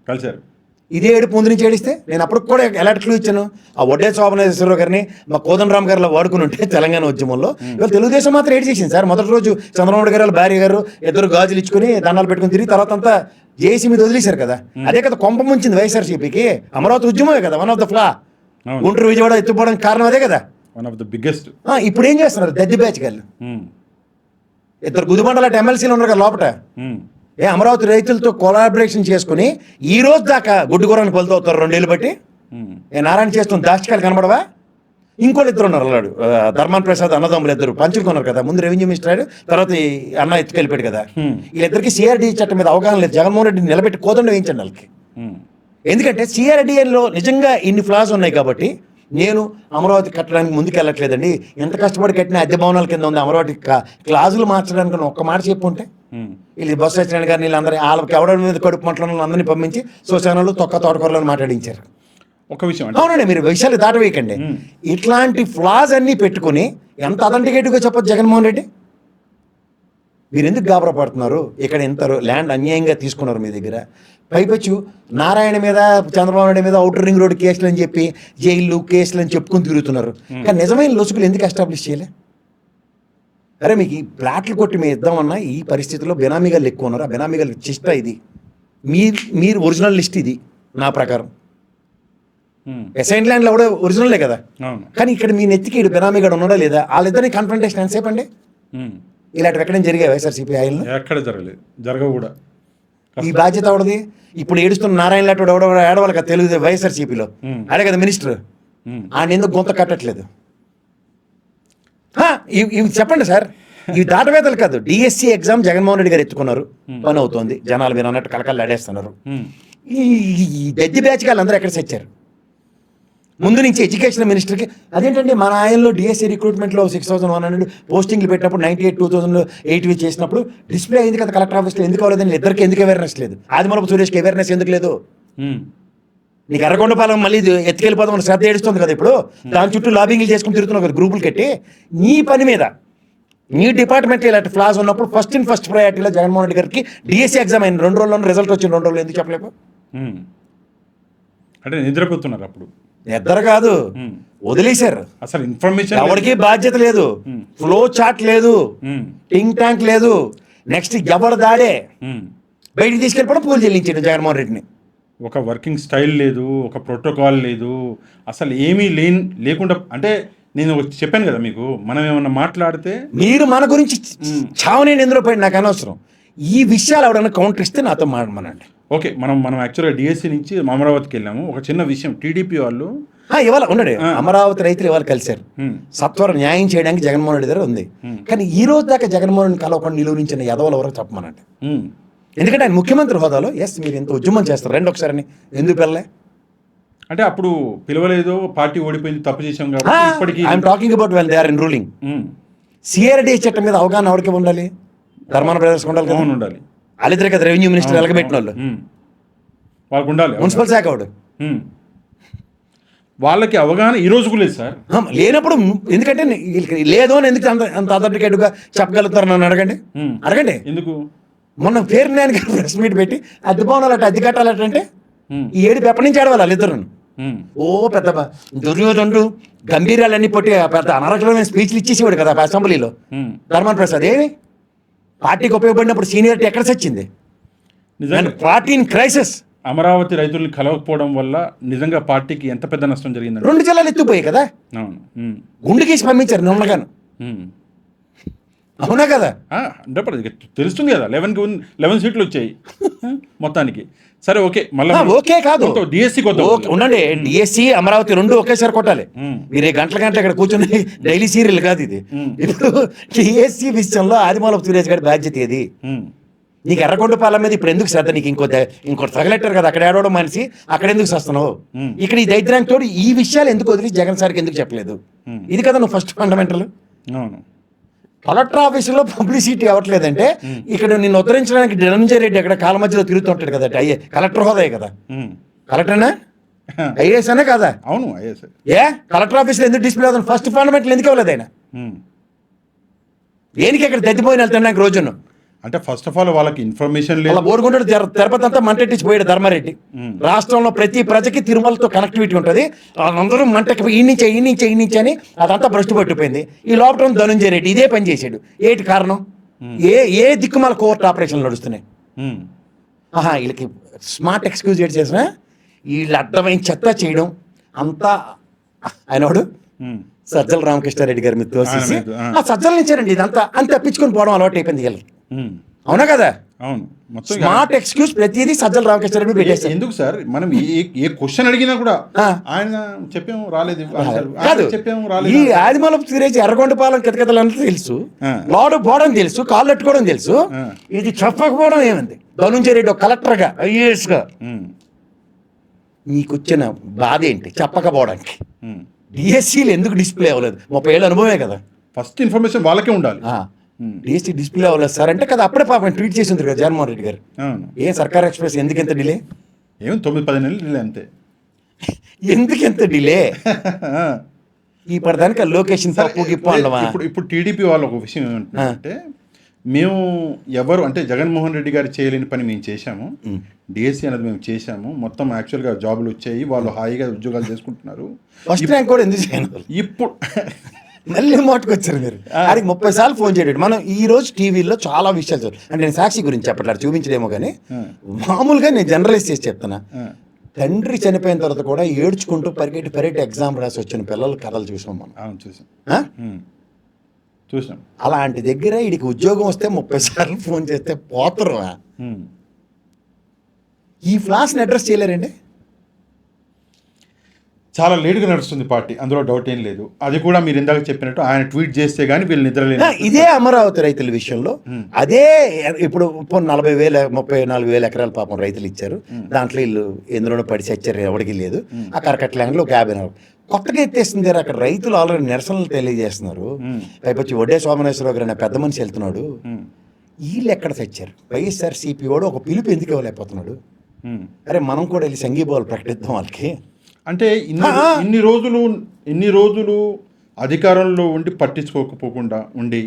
S1: కలిసారు.
S2: ఇదే ఏడుపు ముందు నుంచి ఏడిస్తే నేను అప్పుడు కూడా ఎలాంటి క్లూ ఇచ్చాను. ఆ వడ్డే శోభనేశ్వరరావు గారిని మా కోదండరామ్ గారిలో వాడుకుని ఉంటే తెలంగాణ ఉద్యమంలో, ఇవాళ తెలుగుదేశం మాత్రం ఏడు చేసింది సార్. మొదటి రోజు చంద్రబాబు గారు వాళ్ళ భార్య గారు ఇద్దరు గాజులు ఇచ్చుకుని దండాలు పెట్టుకుని తిరిగి తర్వాత అంతా జేసీ మీద వదిలేశారు కదా. అదే కదా కొంప ముంచింది వైఎస్ఆర్సీపీకి. అమరావతి ఉద్యమమే కదా one of the flaw. Guntur Vijayawada ఎత్తుపోవడానికి కారణం అదే కదా,
S1: వన్ ఆఫ్ ద బిగ్గెస్ట్.
S2: ఇప్పుడు ఏం చేస్తున్నారు దద్ది బ్యాచ్ గారు, ఇద్దరు గుదిబండల ఎమ్మెల్సీలు ఉన్నారు కదా లోపల. అమరావతి రైతులతో కొలాబరేషన్ చేసుకుని ఈ రోజు దాకా గుడ్డుగూరానికి వెళ్తూ అవుతారు 2 ఏళ్ళు బట్టి. నారాయణ చేస్తున్న దాష్టికాలు కనబడవా? ఇంకోళ్ళు ఇద్దరు ఉన్నారు అన్నాడు, ధర్మాన్ ప్రసాద్ అన్నదమ్ములు ఇద్దరు పంచుకున్నారు కదా. ముందు రెవెన్యూ మినిస్టర్ అయ్యాడు, తర్వాత ఈ అన్న ఎత్తుకెళ్ళిపోయాడు కదా. వీళ్ళిద్దరికి సిఆర్డీ చట్టం మీద అవగాహన లేదు. జగన్మోహన్ రెడ్డిని నిలబెట్టి కోదండ వేయించండి వాళ్ళకి. ఎందుకంటే సిఆర్డీఏలో నిజంగా ఇన్ని ఫ్లాస్ ఉన్నాయి కాబట్టి నేను అమరావతి కట్టడానికి ముందుకు వెళ్ళట్లేదండి. ఎంత కష్టపడి కట్టిన అద్దె భవనాల కింద ఉంది అమరావతి క్లాజులు మార్చడానికి ఒక్క మాట చెప్పుంటే వీళ్ళు బొత్స సత్యనారాయణ గారిని వీళ్ళందరూ వాళ్ళకి ఎవడ మీద కడుపు మంటలను అందరినీ పంపించి శ్మశానాలు తొక్క తోటకూరలను మాట్లాడించారు.
S1: ఒక విషయం
S2: అవునండి, మీరు విషయాలు దాటవేయకండి. ఇట్లాంటి ఫ్లాస్ అన్ని పెట్టుకుని ఎంత అథెంటికేటివ్గా చెప్పొచ్చు జగన్మోహన్ రెడ్డి. మీరు ఎందుకు గాబరా పడుతున్నారు? ఇక్కడ ఎంత ల్యాండ్ అన్యాయంగా తీసుకున్నారు మీ దగ్గర. పైపచ్చు నారాయణ మీద చంద్రబాబు నాయుడు మీద ఔటర్ రింగ్ రోడ్ కేసులు అని చెప్పి జైళ్ళు కేసులు అని చెప్పుకుని తిరుగుతున్నారు. కానీ నిజమైన లొసుకులు ఎందుకు ఎస్టాబ్లిష్ చేయలే? అరే మీకు ఈ ప్లాట్లు కొట్టి మేము ఇద్దామన్నా ఈ పరిస్థితుల్లో బెనామీగాలు ఎక్కువ ఉన్నారు. ఆ బెనామీగాలు చిస్తా ఇది మీరు ఒరిజినల్ లిస్ట్ ఇది నా ప్రకారం. అసైన్ ల్యాండ్లో కూడా ఒరిజినలే కదా. కానీ ఇక్కడ మీ నెత్తికి ఇటు బెనామీగాడు ఉన్నాడా లేదా? వాళ్ళిద్దరిని కన్ఫ్రంటేషన్ ఎంతసేపు అండి? ఇలాంటివి ఎక్కడైనా జరిగాయి వైఎస్ఆర్సీపీ ఆయన?
S1: ఎక్కడ జరగలేదు, జరగవు కూడా.
S2: ఈ బాధ్యత ఎవడది? ఇప్పుడు ఏడుస్తున్న నారాయణ లాంటి ఎవడో ఏడవాలి కదా తెలుగు వైఎస్ఆర్సీపీలో, అదే కదా మినిస్టర్. ఆయన ఎందుకు గొంత కట్టట్లేదు? ఇవి చెప్పండి సార్, ఇవి దాటవేతలు కాదు. డిఎస్సి ఎగ్జామ్ జగన్మోహన్ రెడ్డి గారు ఎత్తుకున్నారు, పని అవుతోంది, జనాలు మీరు అన్నట్టు కలకలు ఆడేస్తున్నారు. ఈ దద్ది బ్యాచ్ వాళ్ళందరూ ఎక్కడ తెచ్చారు? ముందు నుంచి ఎడ్యుకేషన్ మినిస్టర్కి అదేంటండి మన ఆయనలో డిఎస్సి రిక్రూట్మెంట్లో 6100 పోస్టింగ్లు పెట్టినప్పుడు 98 2008 చేసినప్పుడు డిస్ప్లే అయింది కదా కలెక్టర్ ఆఫీస్లో. ఎందుకు అవ్వలేదని ఇద్దరికి ఎందుకు అవేర్నెస్ లేదు? ఆదిమూలపు సురేష్కి అవేర్నెస్ ఎందుకు లేదు? నీకు ఎర్రగొండపాలెం మళ్ళీ ఎత్తుకెళ్ళిపోదాం శ్రద్ధ ఏడుస్తుంది కదా ఇప్పుడు. దాని చుట్టూ లాబింగ్లు చేసుకుని తిరుగుతున్నావు కదా గ్రూపులు కట్టి. నీ పని మీద నీ డిపార్ట్మెంట్ ఇలాంటి ఫ్లాస్ ఉన్నప్పుడు ఫస్ట్ ప్రయారిటీలో జగన్మోహన్ రెడ్డి గారికి డిఎస్సి ఎగ్జామ్ అయిన 2 రోజుల్లో రిజల్ట్ వచ్చిన 2 రోజులు ఎందుకు చెప్పలేవు?
S1: అంటే నిద్రపోతున్నారు అప్పుడు.
S2: నిద్ర కాదు, వదిలేశారు.
S1: అసలు ఇన్ఫర్మేషన్
S2: ఎవరికి బాధ్యత లేదు, ఫ్లో చార్ట్ లేదు, థింక్ ట్యాంక్ లేదు. నెక్స్ట్ ఎవరు దాడే బయటికి తీసుకెళ్ళిపోవడం పూలు చెల్లించాడు జగన్మోహన్ రెడ్డిని.
S1: ఒక వర్కింగ్ స్టైల్ లేదు, ఒక ప్రోటోకాల్ లేదు, అసలు ఏమీ లేకుండా. అంటే నేను చెప్పాను కదా మీకు, మనం ఏమన్నా మాట్లాడితే
S2: మీరు మన గురించి చావనేది ఎందులో పడి నాకు అనవసరం. ఈ విషయాలు ఎవడన్నా కౌంటర్ ఇస్తే నాతో మాట్లాడమనండి.
S1: ఓకే, మనం యాక్చువల్గా డిఎస్సి నుంచి అమరావతికి వెళ్ళాము. ఒక చిన్న విషయం, టీడీపీ వాళ్ళు
S2: ఇవాళ ఉండండి, అమరావతి రైతులు ఇవాళ కలిశారు. సత్వర న్యాయం చేయడానికి జగన్మోహన్ రెడ్డి దగ్గర ఉంది. కానీ ఈ రోజు దాకా జగన్మోహన్ రెడ్డి కలవకుండా నిలువరించిన యదవుల వరకు చెప్పమనండి. ఎందుకంటే ఆయన ముఖ్యమంత్రి హోదాలో మీరు ఎంత ఉద్యమం చేస్తారు రండి ఒకసారి, ఎందుకు వెళ్ళలే?
S1: అంటే అప్పుడు పిలవలేదు, పార్టీ ఓడిపోయింది, తప్పు చేసాం కాబట్టి ఇప్పటికీ
S2: I'm talking about when they are in ruling. CRD చట్టం మీద అవగాహన ఎవరికి ఉండాలి? ధర్మాన బ్రదర్స్ ఉండాలి కదా.
S1: ఉండాలి.
S2: వాళ్ళిద్దరే కదా రెవెన్యూ మినిస్టర్ వెలగబెట్టిన వాళ్ళు.
S1: వాళ్ళకు ఉండాలి.
S2: మున్సిపల్ శాఖ వాడు
S1: వాళ్ళకి అవగాహన ఈ రోజుకు లేదు సార్.
S2: లేనప్పుడు ఎందుకంటే లేదు అని ఎందుకు అంత అథెంటికేట్గా చెప్పగలుగుతారు? నన్ను అడగండి.
S1: ఎందుకు
S2: మొన్న పేరు నేను ప్రెస్ మీట్ పెట్టి అద్దె భవనాలట అద్దె కట్టాలంటే ఈ ఏడు ఎప్పటి నుంచి ఆడవాలి వాళ్ళిద్దరు. ఓ పెద్ద దుర్యోధనుడు గంభీరాలన్నీ పొట్టి పెద్ద అనర్గళమైన స్పీచ్లు ఇచ్చేసేవాడు కదా అసెంబ్లీలో ధర్మాన ప్రసాద్. ఏమి పార్టీకి ఉపయోగపడినప్పుడు సీనియారిటీ ఎక్కడ సచ్చింది? Party in crisis.
S1: అమరావతి రైతుల్ని కలవకపోవడం వల్ల నిజంగా పార్టీకి ఎంత పెద్ద నష్టం జరిగిందండి.
S2: 2 జిల్లాలు ఎత్తుపోయాయి కదా, గుండు గీసి పంపించారు నిన్నగాను. అవునా కదా?
S1: అంటే తెలుస్తుంది కదా, 11 సీట్లు వచ్చాయి మొత్తానికి. సరే ఓకే, మళ్ళీ
S2: ఓకే కాదు
S1: డిఎస్సి
S2: ఉండండి. డిఎస్సి అమరావతి 2 ఒకేసారి కొట్టాలి. మీరు గంటల ఇక్కడ కూర్చొని డైలీ సీరియల్ కాదు ఇది. ఇప్పుడు డిఎస్సి విషయంలో ఆదిమూలపు సురేష్ గారి బాధ్యత ఏది? నీకు ఎర్రగొండపాలెం మీద ఇప్పుడు ఎందుకు శ్రద్ధ? నీకు ఇంకోటి తగలెట్టారు కదా, అక్కడ ఏడవడం మనిషి అక్కడ ఎందుకు చేస్తున్నావు? ఇక్కడ ఈ దైత్యానికి తోడు ఈ విషయాలు ఎందుకు వదిలి జగన్ సార్కి ఎందుకు చెప్పలేదు? ఇది కదా నువ్వు ఫస్ట్ ఫండమెంటల్. కలెక్టర్ ఆఫీసులో పబ్లిసిటీ అవ్వట్లేదంటే ఇక్కడ నిన్ను ఉద్ధరించడానికి ధనంజయ రెడ్డి అక్కడ కాల మధ్యలో తిరుగుతుంటాడు కదా, అయ్యే కలెక్టర్ హోదాయే కదా, కలెక్టరేనా ఐఏఎస్ అనే కదా.
S1: అవును ఐఏఎస్.
S2: కలెక్టర్ ఆఫీస్లో ఎందుకు డిస్ప్లే అవుతుంది? ఫస్ట్ ఫండమెంటల్ ఎందుకు ఇవ్వలేదు ఆయన? దేనికి ఇక్కడ దద్దిపోయిన వెళ్తాను రోజును?
S1: అంటే ఫస్ట్ ఆఫ్ ఆల్ వాళ్ళకి ఇన్ఫర్మేషన్ లేదు.
S2: అలా బోరుకుంటాడు తిరుపతి అంతా మంటెట్టించిపోయాడు ధర్మారెడ్డి. రాష్ట్రంలో ప్రతి ప్రజకి తిరుమలతో కనెక్టివిటీ ఉంటుంది, అందరూ మంటకి ఈ నుంచి అని అదంతా భ్రష్టు పట్టిపోయింది. ఈ లాక్డౌన్ ధనంజయ రెడ్డి ఇదే పని చేశాడు. ఏంటి కారణం? ఏ దిక్కుమాల కోర్టు ఆపరేషన్లు నడుస్తున్నాయి? వీళ్ళకి స్మార్ట్ ఎక్స్క్యూజ్ ఏంటి చేసిన వీళ్ళు అడ్డమైన చెత్త చేయడం అంతా ఆయనోడు సజ్జల రామకృష్ణారెడ్డి గారి మీద తోసేసి ఆ సజ్జల నుంచేనండి ఇదంతా అని తప్పించుకొని పోవడం అలవాటు అయిపోయింది వీళ్ళకి. అవునా కదా?
S1: అవును.
S2: స్మార్ట్ ఎక్స్క్యూజ్ ప్రతిదీ సజ్జల రామకృష్ణారెడ్డి పెట్టేస్తారు.
S1: ఎందుకు సార్ మనం ఏ క్వశ్చన్ అడిగినా కూడా ఆయన చెప్పాము రాలేదు
S2: కాదు. ఈ ఆదిమూలపు సిరేజ్ ఎర్రగొండపాలెం కితకితలంతా తెలుసు, లోడు పోవడం తెలుసు, కాళ్ళు పెట్టుకోవడం తెలుసు. ఇది చెప్పకపోవడం ఏమంది? ధనుంజయ రెడ్డి ఒక కలెక్టర్గా ఐఏఎస్ గా నీకు వచ్చిన బాధ ఏంటి చెప్పకపోవడానికి? డిఎస్సీలు ఎందుకు డిస్ప్లే అవ్వలేదు? 30 ఏళ్ళ అనుభవమే కదా.
S1: ఫస్ట్ ఇన్ఫర్మేషన్ వాళ్ళకే ఉండాలి.
S2: డిఎస్సీ డిస్ప్లే అవ్వలేదు సార్ అంటే కదా అప్పుడే పాపం ట్వీట్ చేసి ఉంది కదా జగన్మోహన్ రెడ్డి గారు. ఏం సర్కార్ ఎక్స్ప్రెస్ ఎందుకు ఎంత డిలే?
S1: ఏం 9-10 నెలలు డిలే అంతే.
S2: ఎందుకు ఎంత డిలే? ఈ పడదానికి లొకేషన్ తప్పు గిప్పు అన్నమా?
S1: ఇప్పుడు టీడీపీ వాళ్ళు ఒక విషయం ఏమంటే మేము ఎవరు అంటే జగన్మోహన్ రెడ్డి గారు చేయలేని పని మేము చేశాము, డిఎస్సీ అనేది మేము చేశాము, మొత్తం యాక్చువల్గా జాబులు వచ్చాయి, వాళ్ళు హాయిగా ఉద్యోగాలు చేసుకుంటున్నారు.
S2: ఫస్ట్ ర్యాంక్ కూడా ఎందుకు చేయను?
S1: ఇప్పుడు
S2: మళ్ళీ మాటకు వచ్చారు మీరు. అది 30 సార్లు ఫోన్ చేయడం. మనం ఈ రోజు టీవీలో చాలా విషయాలు చూడాలి. అంటే నేను సాక్షి గురించి చెప్పట్లేదు, చూపించడేమో కానీ మామూలుగా నేను జనరలైజ్ చేసి చెప్తున్నా. తండ్రి చనిపోయిన తర్వాత కూడా ఏడ్చుకుంటూ పరిగెట్టి ఎగ్జామ్ రాసి వచ్చిన పిల్లల కథలు చూసాం మనం.
S1: చూసాం.
S2: అలాంటి దగ్గర వీడికి ఉద్యోగం వస్తే 30 సార్లు ఫోన్ చేస్తే పోతారు. ఈ ఫ్లాస్ని అడ్రస్ చేయలేరండి.
S1: చాలా లేటుగా నడుస్తుంది పార్టీ, అందులో డౌట్ ఏం లేదు. అది కూడా మీరు ఇందాక చెప్పినట్టు ఆయన ట్వీట్ చేస్తే కానీ వీళ్ళు నిద్రలేదు.
S2: ఇదే అమరావతి రైతుల విషయంలో అదే ఇప్పుడు 34,000 ఎకరాల పాపం రైతులు ఇచ్చారు. దాంట్లో వీళ్ళు ఎందులోనూ పడి చచ్చారు, ఎవరికి లేదు. ఆ కరకట్ల ల్యాండ్లో 54 కొత్తగా ఎత్తేస్తుంది. అక్కడ రైతులు ఆల్రెడీ నిరసనలు తెలియజేస్తున్నారు. పైపొచ్చి వడ్డే సోమనేశ్వరరావు గారు అనే పెద్ద మనిషి వెళ్తున్నాడు. వీళ్ళు ఎక్కడ తెచ్చారు? వైఎస్ఆర్సీపీ వాడు ఒక పిలుపు ఎందుకు ఇవ్వలేకపోతున్నాడు? అరే మనం కూడా వెళ్ళి సంఘీభావాలు ప్రకటిద్దాం వాళ్ళకి.
S1: అంటే ఇన్ని రోజులు అధికారంలో ఉండి పట్టించుకోకపోకుండా ఉండి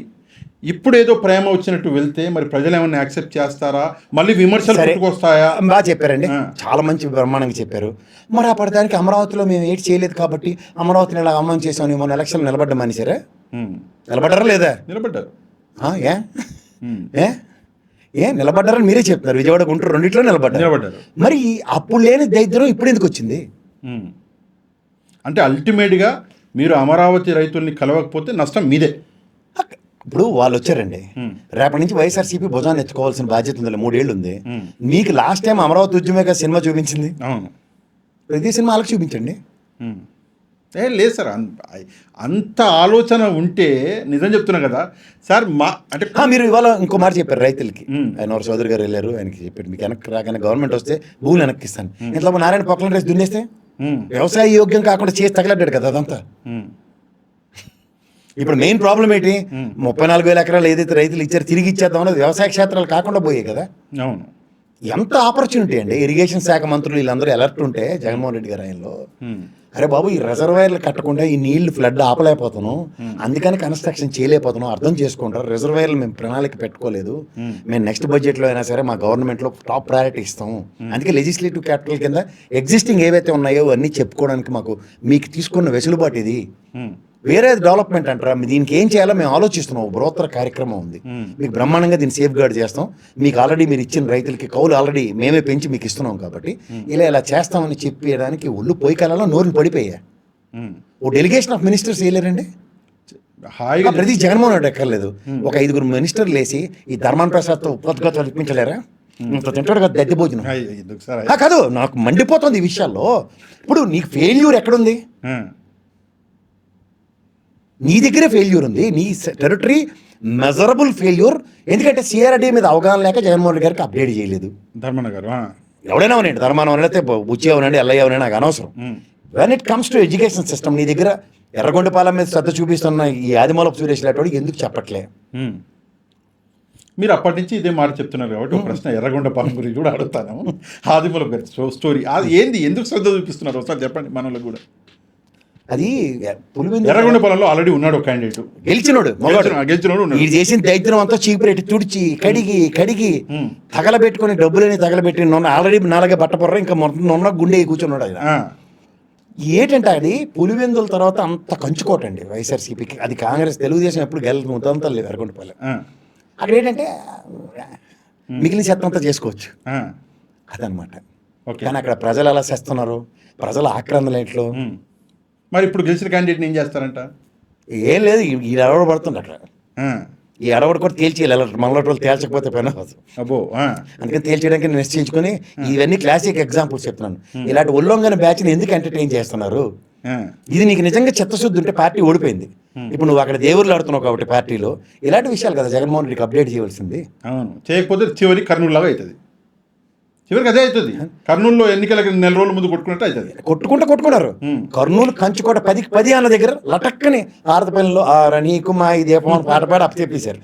S1: ఇప్పుడు ఏదో ప్రేమ వచ్చినట్టు వెళ్తే మరి ప్రజలు ఏమన్నా యాక్సెప్ట్ చేస్తారా? మళ్ళీ విమర్శలు వస్తాయా?
S2: బాగా చెప్పారండి, చాలా మంచి బ్రహ్మాండంగా చెప్పారు. మరి అప్పటిదానికి అమరావతిలో మేము ఏటి చేయలేదు కాబట్టి అమరావతిని ఇలా అమలు చేసాం. మన ఎలక్షన్ నిలబడ్డా మనిషిరా? నిలబడ్డారా లేదా?
S1: నిలబడ్డారు.
S2: నిలబడ్డారని మీరే చెప్తున్నారు. విజయవాడ గుంటూరు రెండిట్లో నిలబడ్డారు. మరి అప్పుడు లేని దరిద్రం ఇప్పుడు ఎందుకు వచ్చింది?
S1: అంటే అల్టిమేట్గా మీరు అమరావతి రైతుల్ని కలవకపోతే నష్టం మీదే.
S2: ఇప్పుడు వాళ్ళు వచ్చారండి, రేపటి నుంచి వైఎస్ఆర్సీపీ భుజాన్ని ఎత్తుకోవాల్సిన బాధ్యత ఉంది. 3 ఏళ్ళు ఉంది మీకు. లాస్ట్ టైం అమరావతి ఉద్యమే సినిమా చూపించింది. ప్రతి సినిమా వాళ్ళకి చూపించండి.
S1: లేదు సార్, అంత ఆలోచన ఉంటే నిజం చెప్తున్నా కదా సార్. అంటే
S2: మీరు ఇవాళ ఇంకో మాట చెప్పారు రైతులకి. ఆయన చౌదరి గారు వెళ్ళారు, ఆయనకి చెప్పారు మీకు వెనక్కి రాగానే గవర్నమెంట్ వస్తే భూములు వెనక్కి ఇస్తాను. ఇంట్లో నారాయణ పొక్కల రేసి దున్నేస్తే వ్యవసాయ యోగ్యం కాకుండా చేసి తగలడ్డాడు కదా అదంతా. ఇప్పుడు మెయిన్ ప్రాబ్లం ఏంటి? 34,000 ఎకరాలు ఏదైతే రైతులు ఇచ్చారో తిరిగి ఇచ్చేద్దాం అనేది వ్యవసాయ క్షేత్రాలు కాకుండా పోయాయి కదా.
S1: అవును.
S2: ఎంత ఆపర్చునిటీ అండి. ఇరిగేషన్ శాఖ మంత్రులు వీళ్ళందరూ అలర్ట్ ఉంటే జగన్మోహన్ రెడ్డి గారు ఆయనలో, అరే బాబు ఈ రిజర్వాయర్లు కట్టకుండా ఈ నీళ్లు ఫ్లడ్ ఆపలేకపోతాను, అందుకని కన్స్ట్రక్షన్ చేయలేకపోతున్నాం, అర్థం చేసుకుంటారు. రిజర్వాయర్లు మేము ప్రణాళిక పెట్టుకోలేదు, మేము నెక్స్ట్ బడ్జెట్లో అయినా సరే మా గవర్నమెంట్లో టాప్ ప్రయారిటీ ఇస్తాము. అందుకే లెజిస్లేటివ్ క్యాపిటల్ కింద ఎగ్జిస్టింగ్ ఏవైతే ఉన్నాయో అన్నీ చెప్పుకోవడానికి మీకు తీసుకున్న వెసులుబాటు ఇది. వేరే డెవలప్మెంట్ అంటారా? దీనికి ఏం చేయాలో మేము ఆలోచిస్తున్నాం. బృహత్తర కార్యక్రమం ఉంది, మీకు బ్రహ్మాండంగా దీన్ని సేఫ్ గార్డ్ చేస్తాం. మీకు ఆల్రెడీ మీరు ఇచ్చిన రైతులకి కౌలు ఆల్రెడీ మేమే పెంచి మీకు ఇస్తున్నాం కాబట్టి ఇలా చేస్తామని చెప్పేయడానికి ఒళ్ళు పోయికాలలో నోరుని పడిపోయా. ఓ డెలిగేషన్ ఆఫ్ మినిస్టర్స్ వేయలేరండి. ప్రతి జగన్మోహన్ రెడ్డి ఎక్కర్లేదు, ఒక 5 మినిస్టర్లు వేసి ఈ ధర్మాన ప్రసాద్తో ఉపద్గత అనిపించలేరా? ఇంత తింటాడు కదా దద్ది భోజనం. కాదు, నాకు మండిపోతుంది ఈ విషయాల్లో. ఇప్పుడు నీకు ఫెయిల్యూర్ ఎక్కడుంది? నీ దగ్గరే ఫెయిల్యూర్ ఉంది, నీ టెరిటరీ మెజరబుల్ ఫెయిల్యూర్. ఎందుకంటే సిఆర్డీ మీద అవగాహన లేక జగన్మోహన్ రెడ్డి గారికి అప్డేట్ చేయలేదు.
S1: ధర్మన్న గారు
S2: ఎవడైనా అవునండి, ధర్మానం అయితే బుచ్చి అవునండి, ఎల్ఐ అవునండి, నాకు అనవసరం. When it comes to education system నీ దగ్గర ఎర్రగొండపాలెం మీద శ్రద్ధ చూపిస్తున్న ఈ ఆదిమూలపు సురేష్ లాంటి ఎందుకు చెప్పట్లే?
S1: మీరు అప్పటి నుంచి ఇదే మాట చెప్తున్నారు కాబట్టి ఒక ప్రశ్న ఎర్రగొండపాలెం గురించి కూడా అడుగుతాను. ఆదిమూలపు గారి స్టోరీ అది ఏంది, ఎందుకు శ్రద్ధ చూపిస్తున్నారు ఒకసారి చెప్పండి మనలో కూడా.
S2: అది పులివెందుల
S1: ఎర్రగొండపాలెంలో ఆల్రెడీ ఉన్నాడు ఒక క్యాండిడేట్,
S2: గెలిచినోడు
S1: గెలిచినోడు ఉన్నాడు.
S2: ఇది చేసిన దైత్యం అంతా చీపురెట్టి తుడిచి కడిగి తగలబెట్టుకుని డబ్బులని తగలబెట్టి నొన్న ఆల్రెడీ నాలుగే బట్టపొర్ర ఇంకా మొత్తం నొన్న గుండె కూర్చున్నాడు ఆయన. ఏంటంటే అది పులివెందుల తర్వాత అంత కంచుకోటండి వైఎస్ఆర్సీపీకి. అది కాంగ్రెస్ తెలుగుదేశం ఎప్పుడు గెలదు ముద్దంతా లేదు ఎర్రగొండపాలెం. అక్కడ ఏంటంటే మిగిలిన శాతం అంతా చేసుకోవచ్చు అదనమాట. కానీ అక్కడ ప్రజలు ఎలా చేస్తున్నారు, ప్రజల ఆక్రందన ఎట్లో.
S1: మరి ఇప్పుడు గెలిచిన క్యాండిడేట్ని ఏం చేస్తారంట?
S2: ఏం లేదు, ఈ అడవడ పడుతుంది అక్కడ. ఈ అడవడ కూడా తేల్చి మనలో తేల్చకపోతే పైన
S1: అబ్బో.
S2: అందుకని తేల్చేయడానికి నిశ్చయించుకొని ఇవన్నీ క్లాసిక్ ఎగ్జాంపుల్స్ చెప్తున్నాను. ఇలాంటి ఒళ్ళొంగని బ్యాచ్ని ఎందుకు ఎంటర్టైన్ చేస్తున్నారు? ఇది నీకు నిజంగా చిత్తశుద్ధి ఉంటే పార్టీ ఓడిపోయింది. ఇప్పుడు నువ్వు అక్కడ దేవుళ్ళు ఆడుతున్నావు కాబట్టి పార్టీలో ఇలాంటి విషయాలు కదా జగన్మోహన్ రెడ్డికి అప్డేట్ చేయవలసింది.
S1: అవును, చేయకపోతే చివరి కర్నూలు లాగా అవుతుంది. చివరికి అదే అవుతుంది. కర్నూలులో ఎన్నికలకి 4 రోజుల ముందు కొట్టుకున్నట్టు అవుతుంది.
S2: కొట్టుకున్నారు. కర్నూలు కంచుకోట 10 అన్న దగ్గర లటక్కని ఆరతపల్లిలో నీకు మా ఈ దీపం పాట పాడి అప్పచెప్పేశారు.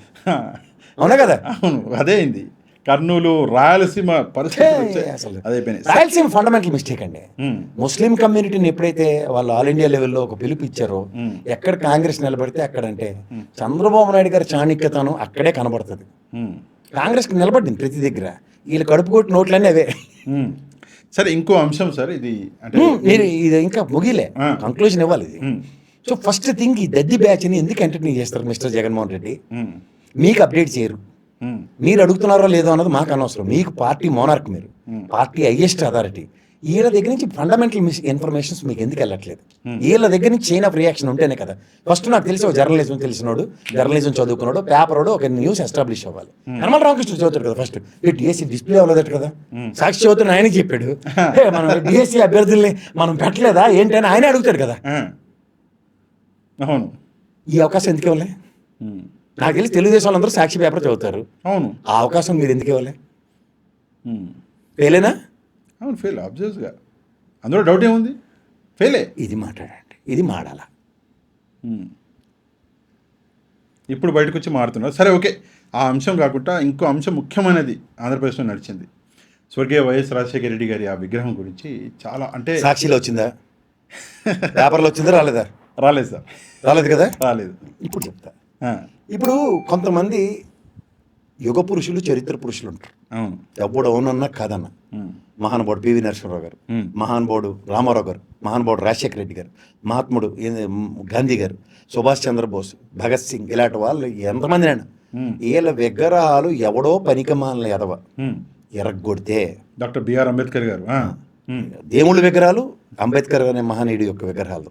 S2: అవునా కదా?
S1: అవును, అదే అయింది. కర్నూలు రాయలసీమ పరిస్థితి
S2: అసలు రాయలసీమ ఫండమెంటల్ మిస్టేక్ అండి. ముస్లిం కమ్యూనిటీని ఎప్పుడైతే వాళ్ళు ఆల్ ఇండియా లెవెల్లో ఒక పిలుపు ఇచ్చారో ఎక్కడ కాంగ్రెస్ నిలబడితే అక్కడంటే చంద్రబాబు నాయుడు గారి చాణక్యతనం అక్కడే కనబడుతుంది. కాంగ్రెస్కి నిలబడింది ప్రతి దగ్గర. వీళ్ళు కడుపు కొట్టి నోట్లన్నీ అవే.
S1: సరే, ఇంకో అంశం సార్, ఇది అంటే
S2: మీరు ఇది ఇంకా ముగిలే, కంక్లూజన్ ఇవ్వాలి ఇది. సో ఫస్ట్ థింగ్ ఈ దద్ది బ్యాచ్ని ఎందుకు ఎంటర్టైన్ చేస్తారు మిస్టర్ జగన్మోహన్ రెడ్డి? మీకు అప్డేట్ చేయరు. మీరు అడుగుతున్నారో లేదో అన్నది మాకు అనవసరం. మీకు పార్టీ మోనార్క్, మీరు పార్టీ హైయెస్ట్ అథారిటీ. వీళ్ళ దగ్గర నుంచి ఫండమెంటల్ ఇన్ఫర్మేషన్స్ మీకు ఎందుకు వెళ్ళట్లేదు? వీళ్ళ దగ్గర నుంచి చైన్ ఆఫ్ రియాక్షన్ ఉంటేనే కదా. ఫస్ట్ నాకు తెలిసి ఒక జర్నలిజం తెలిసినోడు, జర్నలిజం చదువుకున్నాడు, పేపరోడు ఒక న్యూస్ ఎస్టాబ్లిష్ అవ్వాలి. హనుమాన్ రామకృష్ణ చదువుతాడు కదా ఫస్ట్. డిఎస్సీ డిస్ప్లే అవ్వలేదట కదా, సాక్షి చదువుతున్న ఆయనకి చెప్పాడు. మనం డిఎస్సీ అభ్యర్థుల్ని మనం పెట్టలేదా ఏంటని ఆయన అడుగుతాడు కదా.
S1: అవును,
S2: ఈ అవకాశం ఎందుకు ఇవ్వలే? నాకు తెలిసి తెలుగుదేశం వాళ్ళందరూ సాక్షి పేపర్ చదువుతారు.
S1: అవును, ఆ
S2: అవకాశం మీరు ఎందుకు ఇవ్వలే? ఫెయిలేనా?
S1: అవును, ఫెయిల్ అబ్జర్వ్స్గా, అందులో డౌట్ ఏముంది? ఫెయిలే.
S2: ఇది మాట్లాడండి, ఇది మాడాలా?
S1: ఇప్పుడు బయటకు వచ్చి మారుతున్నారు. సరే, ఓకే. ఆ అంశం కాకుండా ఇంకో అంశం ముఖ్యమైనది ఆంధ్రప్రదేశ్లో నడిచింది. స్వర్గీయ వైఎస్ రాజశేఖర రెడ్డి గారి ఆ విగ్రహం గురించి చాలా, అంటే
S2: సాక్షిలో వచ్చిందా, పేపర్లో వచ్చిందా, రాలేదా?
S1: రాలేదు సార్,
S2: రాలేదు కదా.
S1: రాలేదు.
S2: ఇప్పుడు చెప్తా. ఇప్పుడు కొంతమంది యుగ పురుషులు, చరిత్ర పురుషులు ఉంటారు.
S1: అవును,
S2: ఎప్పుడు అవునన్నా కాదన్నా. మహానుభావుడు పివి నరసింహరావు గారు, మహానుభావుడు రామారావు గారు, మహానుభావుడు రాజశేఖర రెడ్డి గారు, మహాత్ముడు గాంధీ గారు, సుభాష్ చంద్రబోస్, భగత్ సింగ్, ఇలాంటి వాళ్ళు ఎంతమంది అయినా వీళ్ళ విగ్రహాలు ఎవడో పనికిమాలిన ఎదవ ఎరగొడితే,
S1: డాక్టర్ బిఆర్ అంబేద్కర్ గారు
S2: దేవుళ్ళ విగ్రహాలు, అంబేద్కర్ అనే మహనీయుడి యొక్క విగ్రహాలు